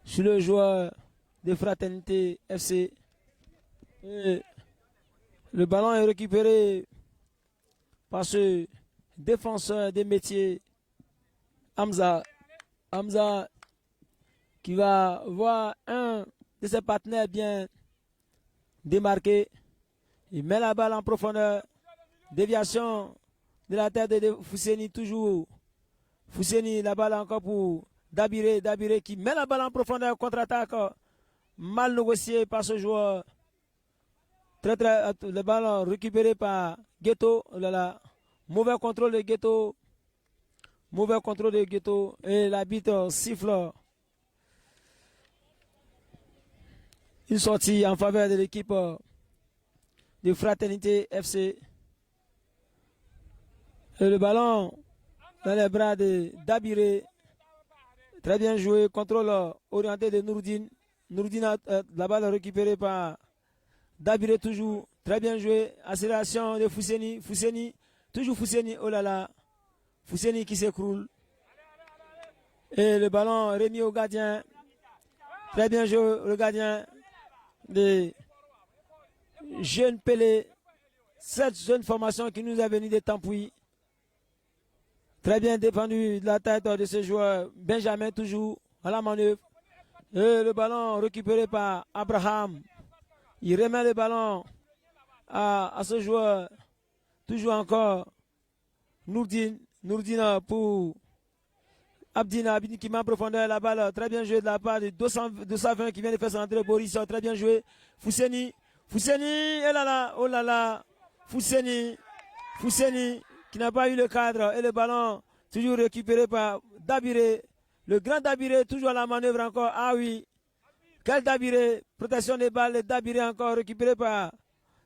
sur le joueur de Fraternité FC. Et le ballon est récupéré par ce défenseur des métiers, Hamza qui va voir un de ses partenaires bien démarqué. Il met la balle en profondeur. Déviation de la tête de Fousseni toujours. Fousseni, la balle encore pour Dabiré. Dabiré qui met la balle en profondeur. Contre-attaque. Mal négocié par ce joueur. Le ballon récupéré par Ghetto. Oh là là. Mauvais contrôle de Ghetto. Et l'arbitre siffle une sortie en faveur de l'équipe de Fraternité FC. Et le ballon dans les bras de Dabiré. Très bien joué. Contrôle orienté de Nourdine. Nourdine, la balle récupérée par Dabiré toujours. Très bien joué. Accélération de Fousseni. Toujours Fousseni. Oh là là. Fousseni qui s'écroule. Et le ballon remis au gardien. Très bien joué le gardien de Jeune Pelé, cette jeune formation qui nous a venu de Tampouy. Très bien défendu de la tête de ce joueur Benjamin toujours à la manœuvre. Et le ballon récupéré par Abraham. Il remet le ballon à ce joueur. Toujours encore Nourdine pour Abdina qui met en profondeur la balle. Très bien joué de la part de 220 qui vient de faire son entrée. Boris, très bien joué. Fousseni, et là, oh là là. Fousseni qui n'a pas eu le cadre. Et le ballon toujours récupéré par Dabiré. Le grand Dabiré toujours à la manœuvre encore. Ah oui. Quel Dabiré. Protection des balles. Dabiré encore récupéré par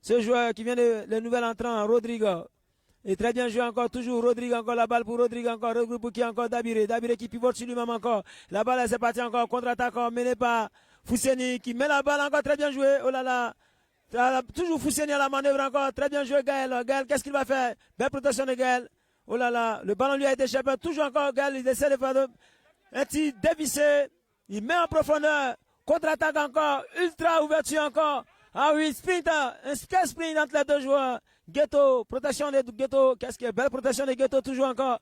ce joueur qui vient de le nouvel entrant, Rodrigo. Et très bien joué encore, toujours Rodrigue, encore la balle pour Rodrigue, encore regroupe qui encore Dabiré qui pivote sur lui-même encore. La balle c'est parti encore, contre-attaque menée par Fousseni qui met la balle encore, très bien joué, oh là là. Toujours Fousseni à la manœuvre encore, très bien joué Gaël. Gaël, qu'est-ce qu'il va faire? Belle protection de Gaël. Oh là là, le ballon lui a été échappé. Toujours encore, Gaël, il essaie de faire un tir dévissé. Il met en profondeur. Contre-attaque encore. Ultra ouverture encore. Ah oui, sprint. Un sprint entre les deux joueurs. Ghetto, protection des Ghetto. Qu'est-ce que belle protection des Ghetto toujours encore.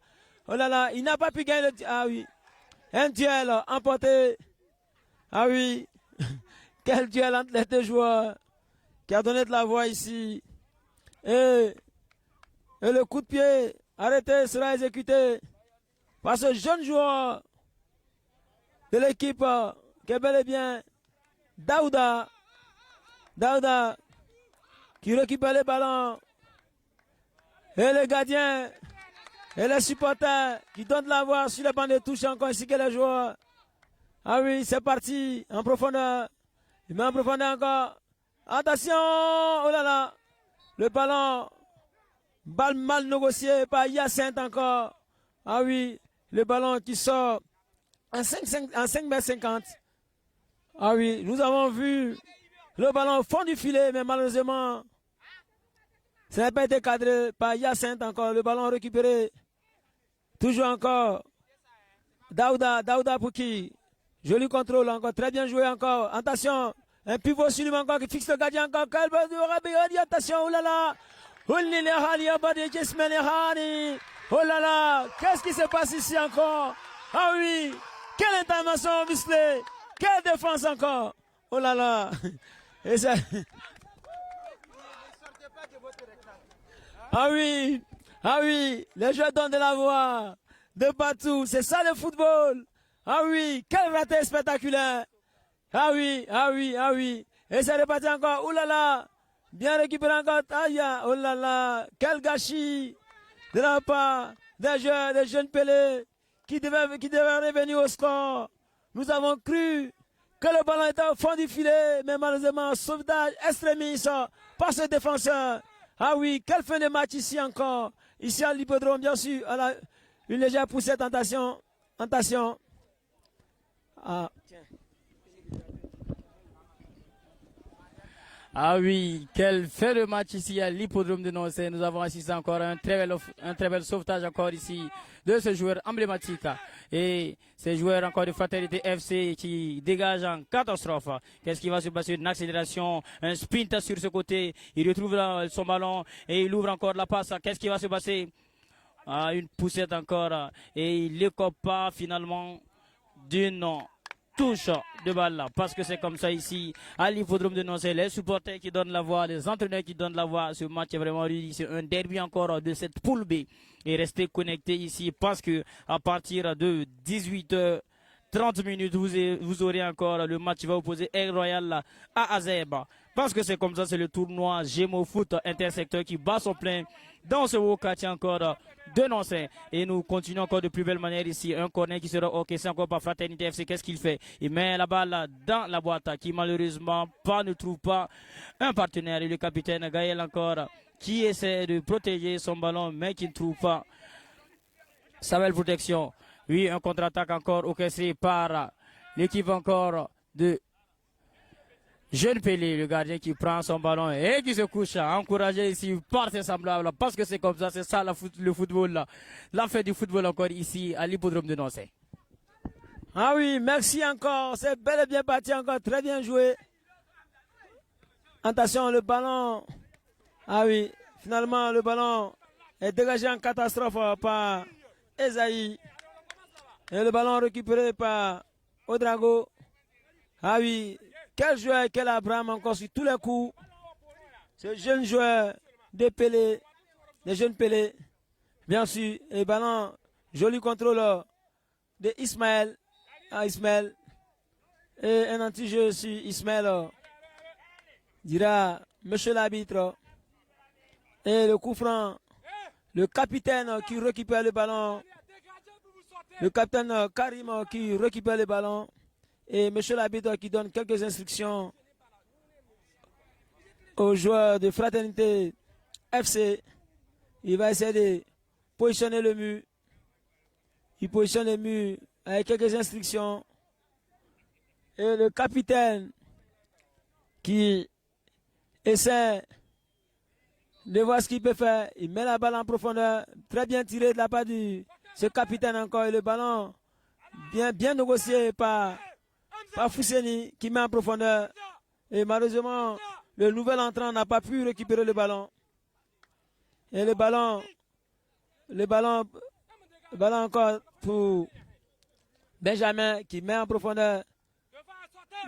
Oh là là, il n'a pas pu gagner le... Ah oui. Un duel emporté. Ah oui. Quel duel entre les deux joueurs. Qui a donné de la voix ici. Et le coup de pied arrêté sera exécuté par ce jeune joueur de l'équipe qui est bel et bien Daouda. Daouda qui récupère les ballons. Et le gardien et les supporters qui donnent de la voix sur les bancs de touche encore ainsi que les joueurs. Ah oui, c'est parti en profondeur. Il met en profondeur encore. Attention, oh là là. Le ballon, balle mal négocié par Hyacinthe encore. Ah oui, le ballon qui sort en 5,50 m. Ah oui, nous avons vu le ballon au fond du filet, mais malheureusement, ça n'a pas été cadré par Hyacinthe encore. Le ballon récupéré. Toujours encore. Daouda pour qui? Joli contrôle encore. Très bien joué encore. Attention. Un pivot sur lui encore qui fixe le gardien encore. Attention. Oh là là. Oh là là. Qu'est-ce qui se passe ici encore? Ah oui. Quelle intervention musclée. Quelle défense encore. Oh là là. Et ça... Ah oui, ah oui, les joueurs donnent de la voix de partout. C'est ça le football. Ah oui, quel raté spectaculaire. Ah oui, ah oui, ah oui. Et c'est reparti encore. Oh là là, bien récupéré encore. Aïe, oh là là, quel gâchis de la part des jeunes Pelé qui devaient revenir au score. Nous avons cru que le ballon était au fond du filet, mais malheureusement, sauvetage extrémiste par ce défenseur. Ah oui, quelle fin de match ici encore. Ici à l'hippodrome, bien sûr. Une légère poussée, tentation. Ah, tiens. Ah oui, quel fait de match ici à l'hippodrome de Nancy. Nous avons assisté encore à un très bel sauvetage encore ici de ce joueur emblématique. Et ces joueurs encore de Fraternité FC qui dégagent en catastrophe. Qu'est-ce qui va se passer? Une accélération, un sprint sur ce côté. Il retrouve son ballon et il ouvre encore la passe. Qu'est-ce qui va se passer? Ah, une poussette encore. Et il n'écope pas finalement d'une touche de balle là, parce que c'est comme ça ici à l'hippodrome de Nancy. Les supporters qui donnent la voix, les entraîneurs qui donnent la voix. Ce match est vraiment rude. C'est un derby encore de cette poule B. Et restez connectés ici parce que à partir de 18h30 vous aurez encore le match qui va opposer Aigle Royal à Azeb. Parce que c'est comme ça, c'est le tournoi Gémeaux Foot Intersecteur qui bat son plein dans ce haut quartier encore de Nancy. Et nous continuons encore de plus belle manière ici. Un corner qui sera encaissé encore par Fraternité FC. Qu'est-ce qu'il fait? Il met la balle dans la boîte qui malheureusement ne trouve pas un partenaire. Et le capitaine Gaël encore qui essaie de protéger son ballon mais qui ne trouve pas sa belle protection. Oui, un contre-attaque encore encaissé par l'équipe encore de Jeune Pelé, le gardien qui prend son ballon et qui se couche, encouragé ici par ses semblables, parce que c'est comme ça, c'est ça le football là. La fête du football encore ici à l'hippodrome de Nancy. Ah oui, merci encore, c'est bel et bien parti encore, très bien joué. Attention, le ballon, ah oui, finalement le ballon est dégagé en catastrophe par Esaïe. Et le ballon récupéré par Odrago. Ah oui, quel joueur, quel Abraham encore sur tous les coups. Ce jeune joueur de Pelé, des jeunes Pelé, bien sûr. Et ballon, joli contrôle de Ismaël. Ah, Ismaël. Et un anti-jeu sur Ismaël. Dira monsieur l'arbitre. Et le coup franc, le capitaine qui récupère le ballon. Le capitaine Karim qui récupère le ballon. Et monsieur l'arbitre qui donne quelques instructions aux joueurs de Fraternité FC. Il va essayer de positionner le mur. Il positionne le mur avec quelques instructions. Et le capitaine qui essaie de voir ce qu'il peut faire. Il met la balle en profondeur. Très bien tiré de la part de ce capitaine encore. Et le ballon bien négocié par Fousseni qui met en profondeur. Et malheureusement, le nouvel entrant n'a pas pu récupérer le ballon. Et le ballon encore pour Benjamin qui met en profondeur.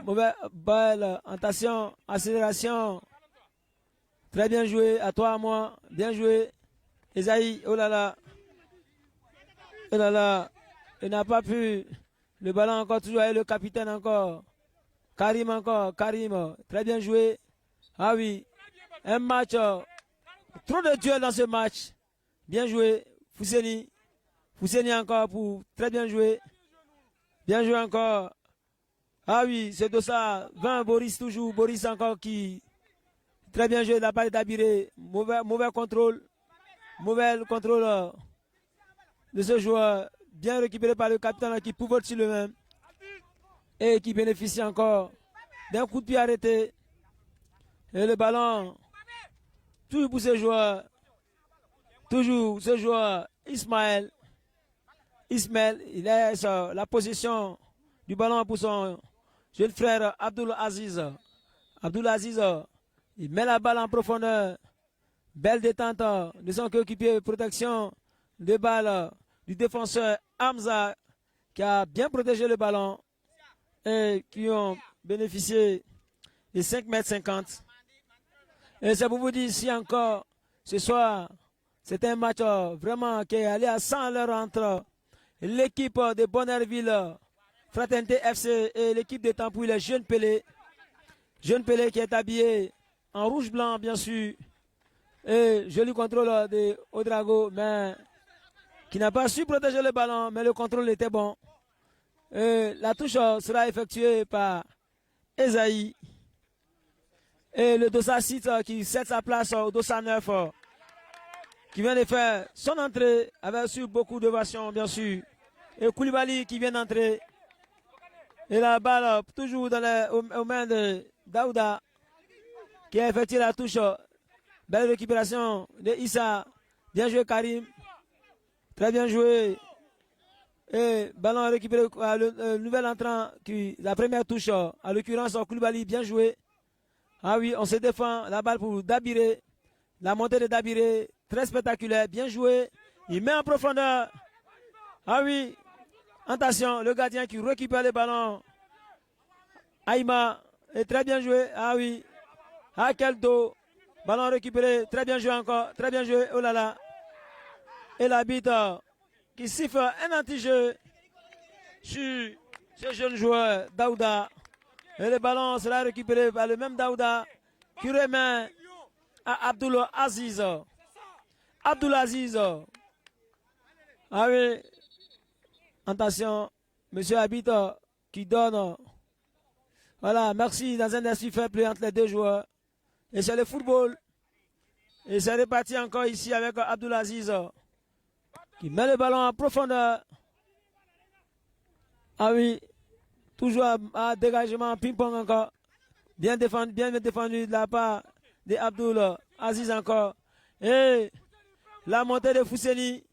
Mauvais balle, attention, accélération. Très bien joué, à toi, à moi. Bien joué. Esaïe, oh là là. Oh là là. Il n'a pas pu. Le ballon encore toujours avec le capitaine encore. Karim encore. Karim, très bien joué. Ah oui. Un match. Trop de duels dans ce match. Bien joué. Fousseni. Fousseni encore pour très bien joué. Bien joué encore. Ah oui, c'est de ça. 20, Boris toujours. Boris encore qui... Très bien joué de la part d'Abiré. Mauvais contrôle. Mauvais contrôle de ce joueur. Bien récupéré par le capitaine qui pivote sur le même. Et qui bénéficie encore d'un coup de pied arrêté. Et le ballon. Toujours pour ce joueur. Toujours ce joueur. Ismaël, il laisse la possession du ballon pour son jeune frère Abdul Aziz. Abdul Aziz, il met la balle en profondeur. Belle détente de son coéquipier, protection de balle du défenseur Hamza qui a bien protégé le ballon et qui ont bénéficié de 5,50 m. Et c'est pour vous dire ici encore, ce soir, c'est un match vraiment qui est allé à 100 à l'heure entre l'équipe de Bonnerville, Fraternité FC et l'équipe de Tampouille, les Jeunes Pelé. Jeune Pelé qui est habillé en rouge-blanc, bien sûr. Et joli contrôle de Odrago, mais qui n'a pas su protéger le ballon, mais le contrôle était bon. Et la touche sera effectuée par Esaïe. Et le Dossa 6 qui cède sa place au Dossa 9 qui vient de faire son entrée avec sur beaucoup d'ovations, bien sûr. Et Koulibaly qui vient d'entrer. Et la balle toujours aux mains de Daouda qui a effectué la touche. Belle récupération de Issa. Bien joué Karim. Très bien joué. Et ballon récupéré par le nouvel entrant. La première touche, à l'occurrence Koulibaly, bien joué. Ah oui, on se défend. La balle pour Dabiré. La montée de Dabiré, très spectaculaire. Bien joué. Il met en profondeur. Ah oui. Attention, le gardien qui récupère le ballon. Aïma est très bien joué. Ah oui. Ah, quel dos. Ballon récupéré. Très bien joué encore. Très bien joué. Oh là là. Et l'arbitre qui siffle un anti-jeu sur ce jeune joueur, Daouda. Et le ballon sera récupéré par le même Daouda qui remet à Abdul Aziz. Abdul Aziz. Ah oui. Attention, monsieur arbitre qui donne. Voilà, merci dans un esprit fair play entre les deux joueurs. Et c'est le football. Et c'est reparti encore ici avec Abdul Aziz qui met le ballon en profondeur. Ah oui, toujours à dégagement, ping-pong encore. Bien défendu de la part de Abdul Aziz encore. Et la montée de Fousseni.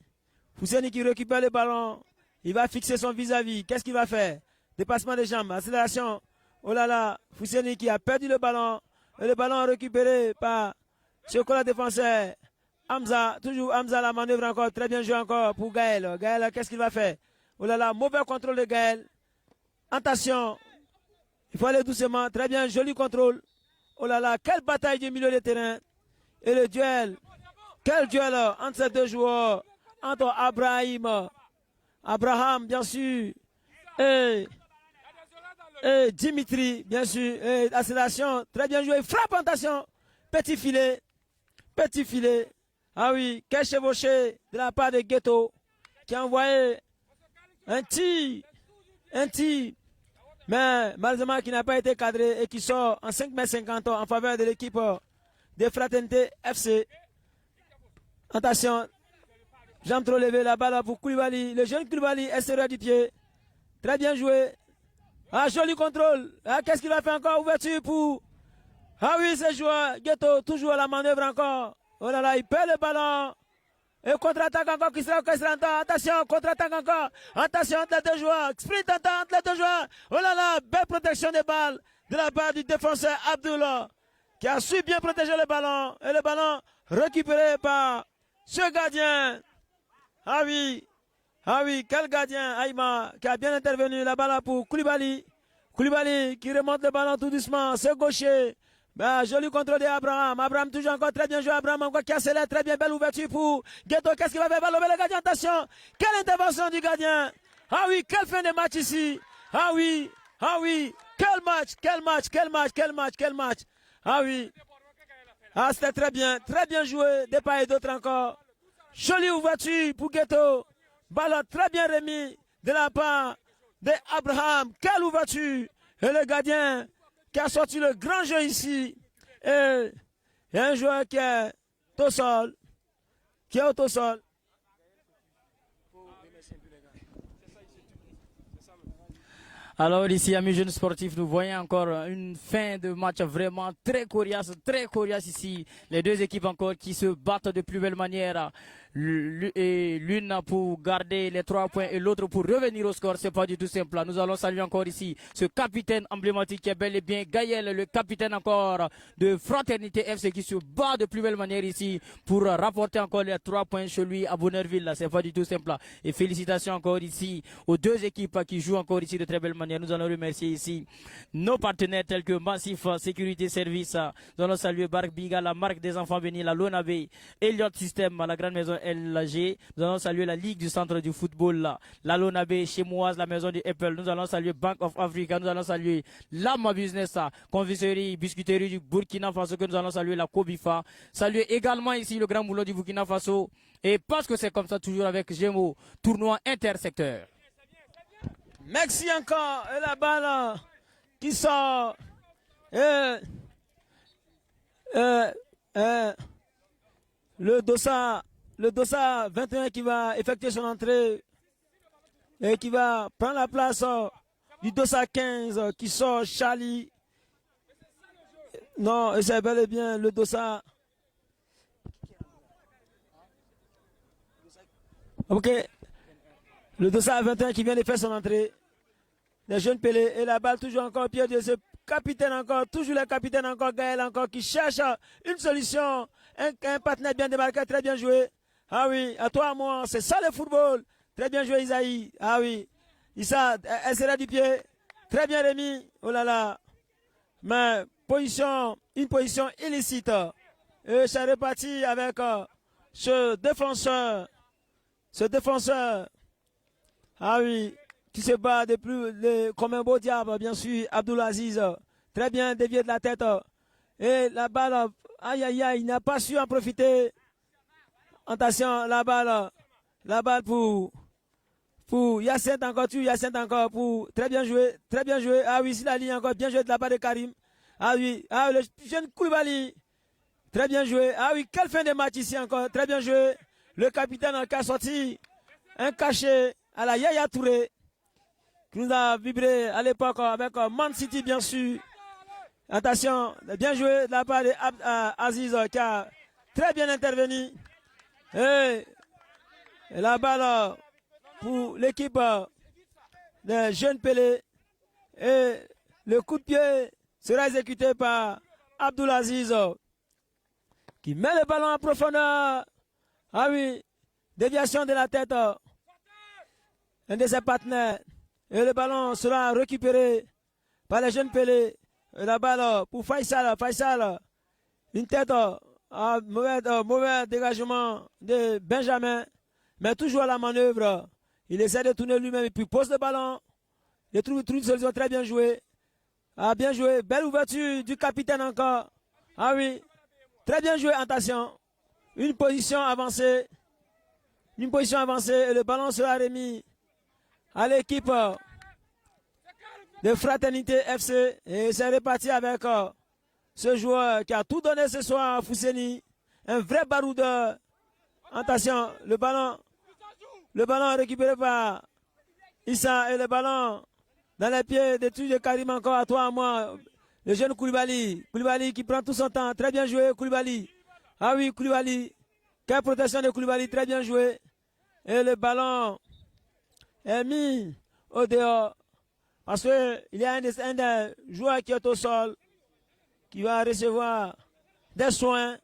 Fousseni qui récupère le ballon. Il va fixer son vis-à-vis. Qu'est-ce qu'il va faire? Dépassement des jambes, accélération. Oh là là, Fousseni qui a perdu le ballon. Et le ballon récupéré par ce défenseur. Hamza, toujours Hamza, la manœuvre encore. Très bien joué encore pour Gaël. Gaël, qu'est-ce qu'il va faire? Oh là là, mauvais contrôle de Gaël. Attention. Il faut aller doucement. Très bien, joli contrôle. Oh là là, quelle bataille du milieu de terrain. Et le duel. Quel duel entre ces deux joueurs. Entre Abraham, bien sûr. Et Dimitri, bien sûr. Et accélération. Très bien joué. Frappe, attention. Petit filet. Petit filet. Ah oui, quel chevauché de la part de Ghetto qui a envoyé un tir. Mais malheureusement qui n'a pas été cadré et qui sort en 5,50 m en faveur de l'équipe de Fraternité FC. Attention, jambe trop levée, la balle pour Koulibaly. Le jeune Koulibaly, extérieur du pied. Très bien joué. Ah, joli contrôle. Ah, qu'est-ce qu'il va faire encore? Ouverture pour... Ah oui, ce joueur, Ghetto, toujours à la manœuvre encore. Oh là là, il perd le ballon. Et contre-attaque encore qui sera encore. Attention, contre-attaque encore. Attention entre les deux joueurs. Sprint entre les deux joueurs. Oh là là, belle protection des balles de la part du défenseur Abdullah, qui a su bien protéger le ballon. Et le ballon récupéré par ce gardien. Ah oui, quel gardien, Aïma, qui a bien intervenu. La balle pour Koulibaly. Koulibaly qui remonte le ballon tout doucement. C'est gaucher. Ben, joli contrôle d'Abraham. Abraham toujours encore très bien joué. Abraham encore qui accélère très bien. Belle ouverture pour Gueto. Qu'est-ce qu'il va faire? Le gardien, attention. Quelle intervention du gardien. Ah oui, quelle fin de match ici. Ah oui. Quel match. Ah oui. Ah, c'était très bien joué. Des part et d'autres encore. Jolie ouverture pour Gueto. Ballon très bien remis de la part d'Abraham. Quelle ouverture. Et le gardien qui a sorti le grand jeu ici. Et il y a un joueur qui est au sol. Alors ici, amis jeunes sportifs, nous voyons encore une fin de match vraiment très coriace ici. Les deux équipes encore qui se battent de plus belle manière. L'une pour garder les 3 points et l'autre pour revenir au score. C'est pas du tout simple. Nous allons saluer encore ici ce capitaine emblématique qui est bel et bien Gaël, le capitaine encore de Fraternité FC qui se bat de plus belle manière ici pour rapporter encore les 3 points chez lui à Bonneurville. C'est pas du tout simple. Et félicitations encore ici aux deux équipes qui jouent encore ici de très belle manière. Nous allons remercier ici nos partenaires tels que Massif Sécurité Service. Nous allons saluer Bark Biga, la marque des enfants bénis, la Lonabé, Elliott System, la grande maison LG. Nous allons saluer la Ligue du centre du football, la Lonabé, Chemoise, la maison du Apple. Nous allons saluer Bank of Africa. Nous allons saluer Lama Business, confiserie, biscuiterie du Burkina Faso, que nous allons saluer la Kobifa. Saluer également ici le Grand Moulin du Burkina Faso. Et parce que c'est comme ça toujours avec Gémeaux, tournoi intersecteur. Merci encore. Et la balle qui sort. Le Dossa 21 qui va effectuer son entrée et qui va prendre la place du Dossa 15 qui sort Charlie. Non, c'est bel et bien le Dossa. Ok. Le Dossa 21 qui vient de faire son entrée. Les jeunes Pelé et la balle toujours encore au pied de ce capitaine encore, toujours le capitaine encore, Gaël encore, qui cherche une solution, un partenaire bien démarqué, très bien joué. Ah oui, à toi, à moi, c'est ça le football. Très bien joué Isaïe. Ah oui, Issa, elle sera du pied, très bien remis. Oh là là. Mais une position illicite. Et c'est reparti avec ce défenseur. Ah oui, qui se bat comme un beau diable, bien sûr, Abdulaziz. Très bien dévié de la tête. Et la balle, aïe aïe aïe, il n'a pas su en profiter. Attention, la balle pour Yacine encore pour très bien joué. Ah oui, c'est la ligne encore bien joué de la part de Karim. Ah oui, le jeune Koulibaly. Très bien joué. Ah oui, quelle fin de match ici encore. Très bien joué. Le capitaine qui a sorti un cachet à la Yaya Touré, qui nous a vibré à l'époque avec Man City, bien sûr. Attention, bien joué de la part d'Aziz qui a très bien intervenu. Et la balle pour l'équipe des jeunes Pelé. Et le coup de pied sera exécuté par Abdulaziz, qui met le ballon en profondeur. Ah oui, déviation de la tête. Un de ses partenaires. Et le ballon sera récupéré par les jeunes Pelé. Et la balle pour Faisal. Une tête, mauvais dégagement de Benjamin. Mais toujours à la manœuvre. Il essaie de tourner lui-même et puis pose le ballon. Il trouve une solution très bien jouée. Ah, bien joué. Belle ouverture du capitaine encore. Ah oui. Très bien joué. Attention. Une position avancée. Et le ballon sera remis à l'équipe de Fraternité FC. Et c'est reparti avec ce joueur qui a tout donné ce soir à Fousseni. Un vrai baroudeur. Attention, le ballon récupéré par Issa et le ballon dans les pieds de Karim encore à toi, à moi. Le jeune Koulibaly qui prend tout son temps. Très bien joué Koulibaly. Ah oui, Koulibaly. Quelle protection de Koulibaly, très bien joué. Et le ballon est mis au dehors. Parce qu'il y a un des joueurs qui est au sol, qui va recevoir des soins de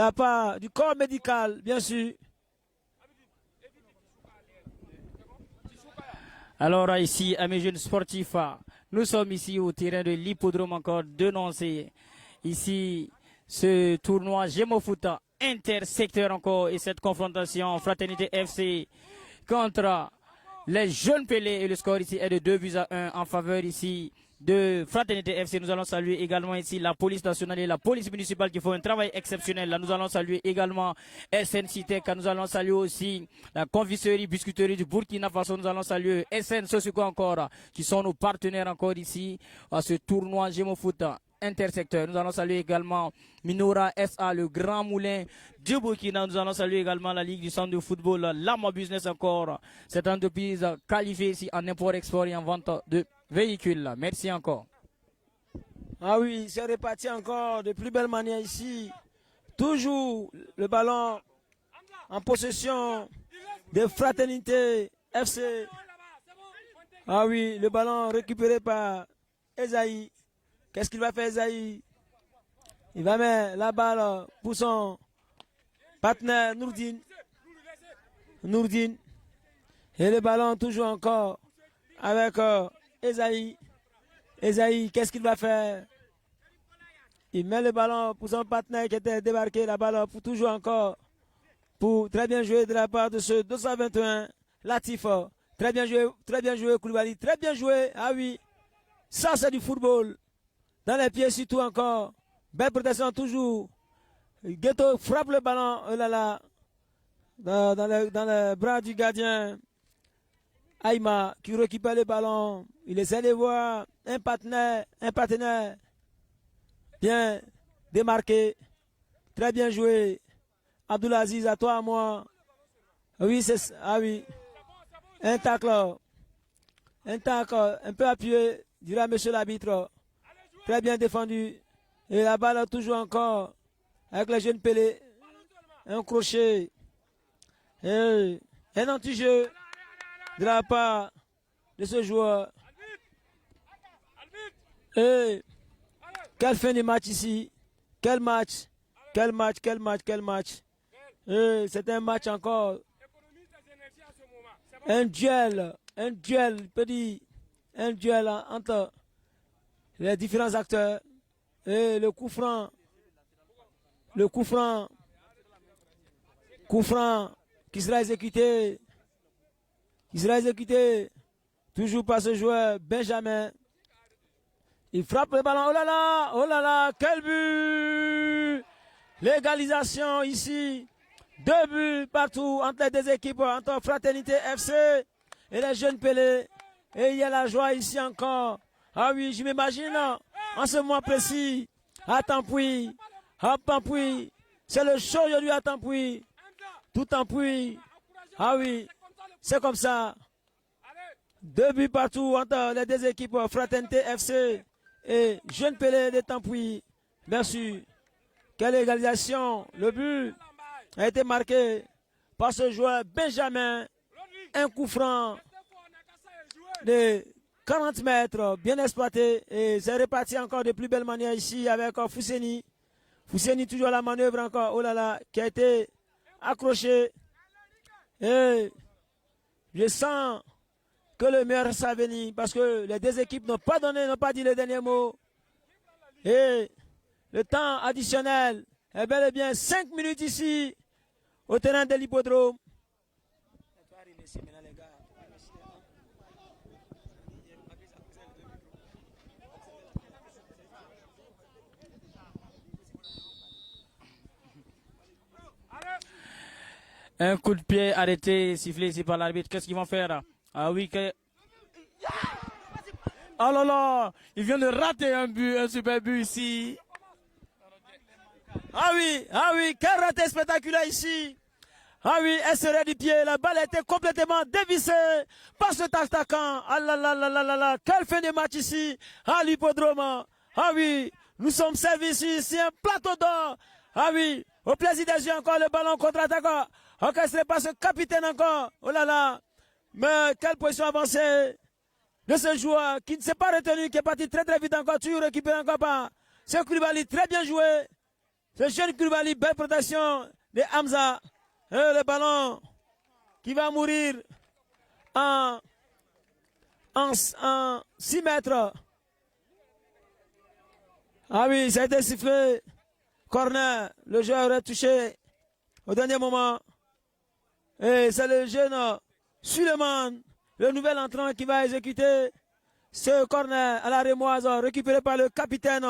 la part du corps médical, bien sûr. Alors ici, à mes jeunes sportifs, nous sommes ici au terrain de l'hippodrome encore de Nancy. Ici, ce tournoi Gémofoot intersecteur encore et cette confrontation Fraternité FC contre les jeunes Pelés et le score ici est de 2-1 en faveur ici de Fraternité FC. Nous allons saluer également ici la police nationale et la police municipale qui font un travail exceptionnel. Là, nous allons saluer également SN Citec. Nous allons saluer aussi la confiserie biscuiterie du Burkina Faso. Nous allons saluer SN Sosuko encore, qui sont nos partenaires encore ici à ce tournoi Gémofoot intersecteur. Nous allons saluer également Minora SA, le grand moulin du Burkina. Nous allons saluer également la Ligue du centre de football, Lama Business encore. Cette entreprise qualifiée ici en import-export et en vente de véhicules. Merci encore. Ah oui, c'est reparti encore de plus belle manière ici. Toujours le ballon en possession de Fraternité FC. Ah oui, le ballon récupéré par Esaïe. Qu'est-ce qu'il va faire, Esaïe? Il va mettre la balle pour son partenaire Nourdine. Nourdine. Et le ballon toujours encore avec Esaïe. Esaïe, qu'est-ce qu'il va faire? Il met le ballon pour son partenaire qui était débarqué. La balle pour toujours encore. Pour très bien jouer de la part de ce 221 Latif. Très bien joué Koulibaly. Très bien joué. Ah oui. Ça, c'est du football. Dans les pieds surtout encore. Belle protection toujours. Ghetto frappe le ballon. Oh là là. Dans le bras du gardien. Aïma qui récupère le ballon. Il essaie de voir un partenaire. Bien démarqué. Très bien joué. Abdoulaziz, à toi, à moi. Oui, c'est ça. Ah oui. Un tacle. Un tacle un peu appuyé, dira monsieur l'arbitre. Très bien défendu. Et la balle toujours encore avec les jeunes Pelés. Un crochet. Et un anti-jeu de la part de ce joueur. Et quelle fin de match ici. Quel match. Quel match, quel match, quel match. Et c'est un match encore. Un duel, petit, un duel entre les différents acteurs et le coup franc qui sera exécuté toujours par ce joueur Benjamin. Il frappe le ballon, oh là là, quel but! L'égalisation ici, 2 buts partout entre les deux équipes, entre Fraternité FC et les jeunes Pelés. Et il y a la joie ici encore. Ah oui, je m'imagine en ce mois précis, à Tampoui, c'est le show aujourd'hui à Tampoui, tout Tampoui. Ah oui, c'est comme ça. 2 buts partout entre les deux équipes, Fraternité FC et Jeunes Pelés de Tampoui. Bien sûr, quelle égalisation. Le but a été marqué par ce joueur Benjamin. Un coup franc de 40 mètres, bien exploité. Et c'est reparti encore de plus belle manière ici avec Fousseni. Fousseni toujours à la manœuvre encore, oh là là, qui a été accroché. Et je sens que le meilleur ça venir parce que les deux équipes n'ont pas dit le dernier mot. Et le temps additionnel est bel et bien 5 minutes ici au terrain de l'hippodrome. Un coup de pied arrêté, sifflé ici par l'arbitre. Qu'est-ce qu'ils vont faire? Ah oui, que... Oh là là, il vient de rater un super but ici. Ah oui, quel raté spectaculaire ici. Ah oui, elle serait du pied, la balle était complètement dévissée par cet attaquant. Ah là là là là là là, quelle fin de match ici à l'hippodrome. Ah oui, nous sommes servis ici, c'est un plateau d'or Ah oui, au plaisir des yeux encore, le ballon contre-attaque. Orchestré par ce capitaine encore. Oh là là. Mais quelle position avancée de ce joueur qui ne s'est pas retenu, qui est parti très très vite encore. Tu récupères encore pas. C'est Koulibaly, très bien joué. Ce jeune Koulibaly, belle protection de Hamza. Et le ballon qui va mourir en 6 mètres. Ah oui, ça a été sifflé. Corner, le joueur aurait touché au dernier moment. Et c'est le jeune Suleiman, le nouvel entrant qui va exécuter ce corner à la rémoise, récupéré par le capitaine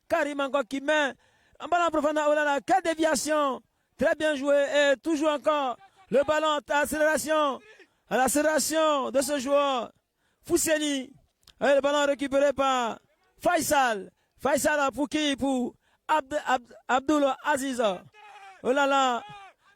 Karim encore qui met un ballon en profondeur. Oh là là, quelle déviation! Très bien joué et toujours encore le ballon à l'accélération de ce joueur. Fousseni. Et le ballon récupéré par Faisal. Faisal pour qui? Pour Abdul Aziz. Oh là là.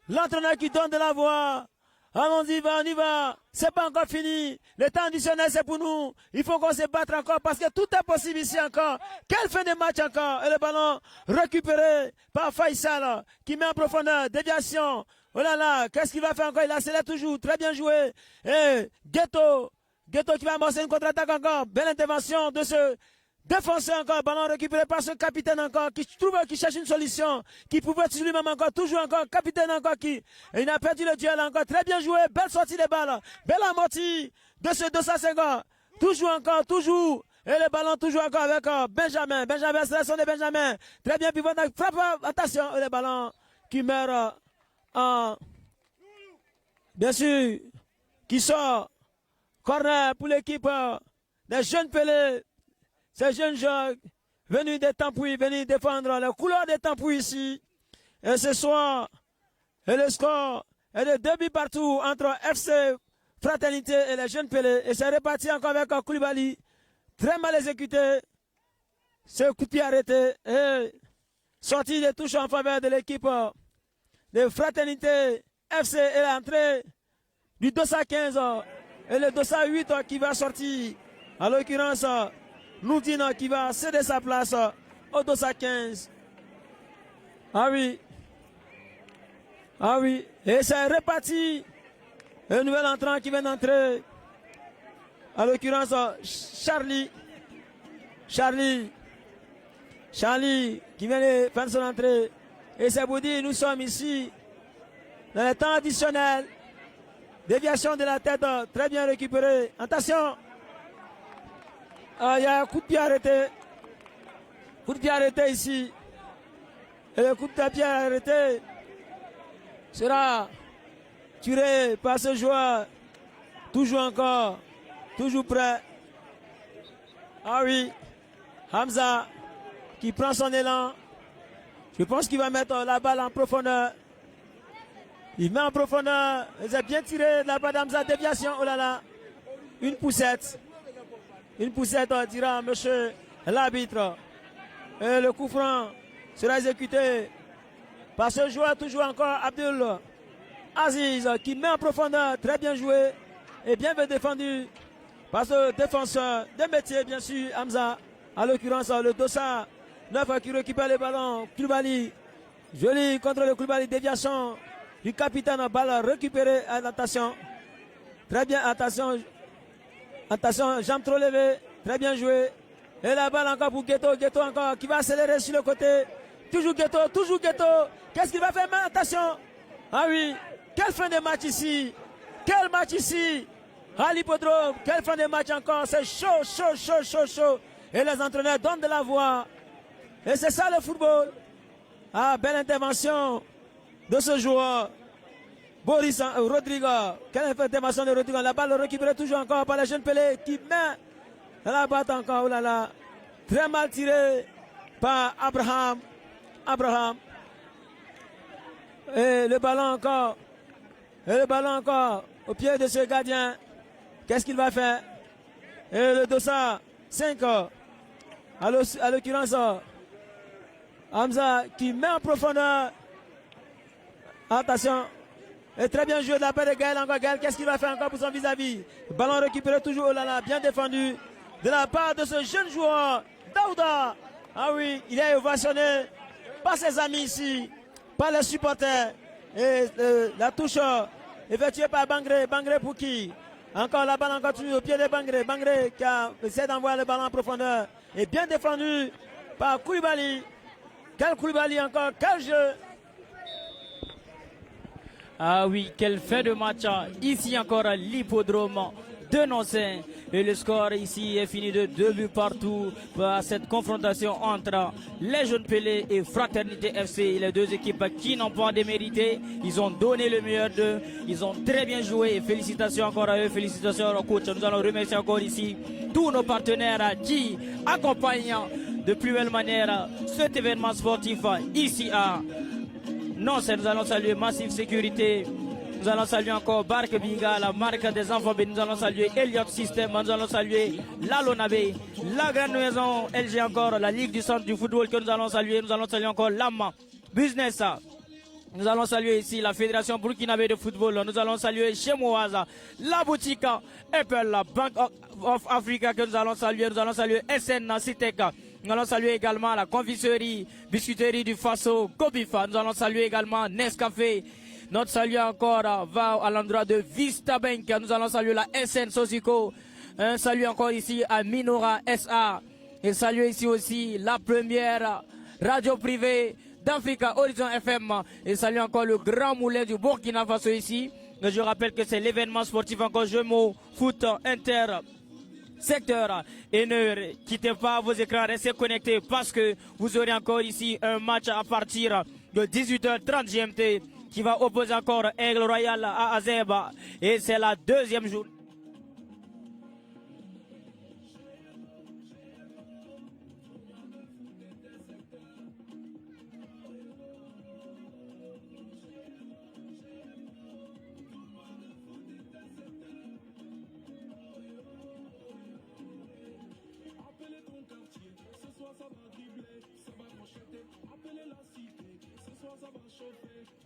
L'entraîneur qui donne de la voix. Allons, on y va. C'est pas encore fini. Le temps additionnel, c'est pour nous. Il faut qu'on se batte encore parce que tout est possible ici encore. Quelle fin de match encore. Et le ballon récupéré par Faisal qui met en profondeur. Déviation. Oh là là. Qu'est-ce qu'il va faire encore? Il accélère toujours. Très bien joué. Et Ghetto qui va amorcer une contre-attaque encore. Belle intervention de ce défenseur encore. Ballon récupéré par ce capitaine encore qui cherche une solution. Qui pouvait lui-même encore. Toujours encore. Capitaine encore qui. Et il a perdu le duel encore. Très bien joué. Belle sortie de balle. Belle amortie de ce 250. Toujours encore. Toujours. Et le ballon toujours encore avec Benjamin. Benjamin, sélection de Benjamin. Très bien pivot. Frappe. Attention. Et le ballon qui meurt en. Bien sûr. Qui sort. Corner pour l'équipe des jeunes Pelés. Ces jeunes gens venus des Tampouis, venus défendre les couleurs des Tampouis ici. Et ce soir, et le score est de 2 buts partout entre FC Fraternité et les jeunes Pelés. Et c'est reparti encore avec Koulibaly. Très mal exécuté. Ce coup de pied arrêté. Et sortie de touche en faveur de l'équipe de Fraternité FC et l'entrée du 215 et le 208 qui va sortir. En l'occurrence, Noudine qui va céder sa place au 215. Ah oui. Ah oui. Et c'est reparti. Un nouvel entrant qui vient d'entrer. En l'occurrence, Charlie qui vient de faire son entrée. Et c'est pour dire, nous sommes ici dans le temps additionnel. Déviation de la tête, très bien récupérée. Attention. Il y a un coup de pied arrêté. Coup de pied arrêté ici. Et le coup de pied arrêté sera tiré par ce joueur. Toujours encore. Toujours prêt. Ah oui. Hamza qui prend son élan. Je pense qu'il va mettre la balle en profondeur. Il met en profondeur. Il a bien tiré de la part d'Hamza. Déviation. Oh là là. Une poussette. Une poussette dira monsieur l'arbitre. Et le coup franc sera exécuté par ce joueur toujours encore Abdul Aziz qui met en profondeur. Très bien joué et bien défendu par ce défenseur de métier bien sûr Hamza. En l'occurrence le Dossa 9 qui récupère le ballon. Koulibaly. Joli contre le Koulibaly. Déviation du capitaine. Balle récupérée. Attention. Très bien. Attention. Attention. Jambe trop levée. Très bien joué. Et la balle encore pour Ghetto. Ghetto encore qui va accélérer sur le côté. Toujours Ghetto. Toujours Ghetto. Qu'est-ce qu'il va faire? Mais attention. Ah oui. Quelle fin de match ici. Quel match ici. À l'hippodrome. Quelle fin de match encore. C'est chaud, chaud, chaud, chaud, chaud. Et les entraîneurs donnent de la voix. Et c'est ça le football. Ah, belle intervention de ce joueur. Boris Rodrigo. Quelle intervention de Rodrigo. La balle récupérée toujours encore par les jeunes Pelé qui met la batte encore. Oh là là. Très mal tiré par Abraham. Et le ballon encore. Et le ballon encore au pied de ce gardien. Qu'est-ce qu'il va faire? Et le Dossa 5. À l'occurrence, Hamza qui met en profondeur. Attention. Et très bien joué de la part de Gaël encore. Gaël, qu'est-ce qu'il va faire encore pour son vis-à-vis? Ballon récupéré toujours. Oh là là, bien défendu. De la part de ce jeune joueur, Daouda. Ah oui, il est ovationné par ses amis ici, par les supporters. Et la touche effectuée par Bangré. Bangré pour qui? Encore la balle encore continue au pied de Bangré. Bangré qui essaie d'envoyer le ballon en profondeur. Et bien défendu par Koulibaly. Quel Koulibaly encore, quel jeu! Ah oui, quelle fin de match. Ici encore à l'hippodrome de Nancy. Et le score ici est fini de 2 buts partout par cette confrontation entre les Jeunes Pelés et Fraternité FC. Les deux équipes qui n'ont pas démérité. Ils ont donné le meilleur d'eux. Ils ont très bien joué. Félicitations encore à eux. Félicitations au coach. Nous allons remercier encore ici tous nos partenaires qui accompagnent de plus belle manière cet événement sportif ici à Nancy. Nous allons saluer Massive Sécurité. Nous allons saluer encore Barque Biga, la marque des enfants. Nous allons saluer Elliott System. Nous allons saluer la Lonabé, la Grande Maison LG encore, la Ligue du Centre du Football que nous allons saluer. Nous allons saluer encore l'AMA Business. Nous allons saluer ici la Fédération burkinabé de football. Nous allons saluer chez Moaza, la boutique Apple, la Bank of Africa que nous allons saluer. Nous allons saluer SN Citec. Nous allons saluer également la confiserie, biscuiterie du Faso, Kobifa. Nous allons saluer également Nescafé. Notre salut encore va à l'endroit de Vista Bank. Nous allons saluer la SN Sosico. Un salut encore ici à Minora SA. Et saluer ici aussi la première radio privée d'Africa, Horizon FM. Et saluer encore le Grand Moulin du Burkina Faso ici. Je rappelle que c'est l'événement sportif encore Jemo Foot Inter secteur. Et ne quittez pas vos écrans, restez connectés parce que vous aurez encore ici un match à partir de 18h30 GMT qui va opposer encore Aigle Royal à Azeba. Et c'est la deuxième journée. Appelez ton quartier, ce soir ça va dribbler, ça va crocheter. Appelez la cité, ce soir ça va chauffer.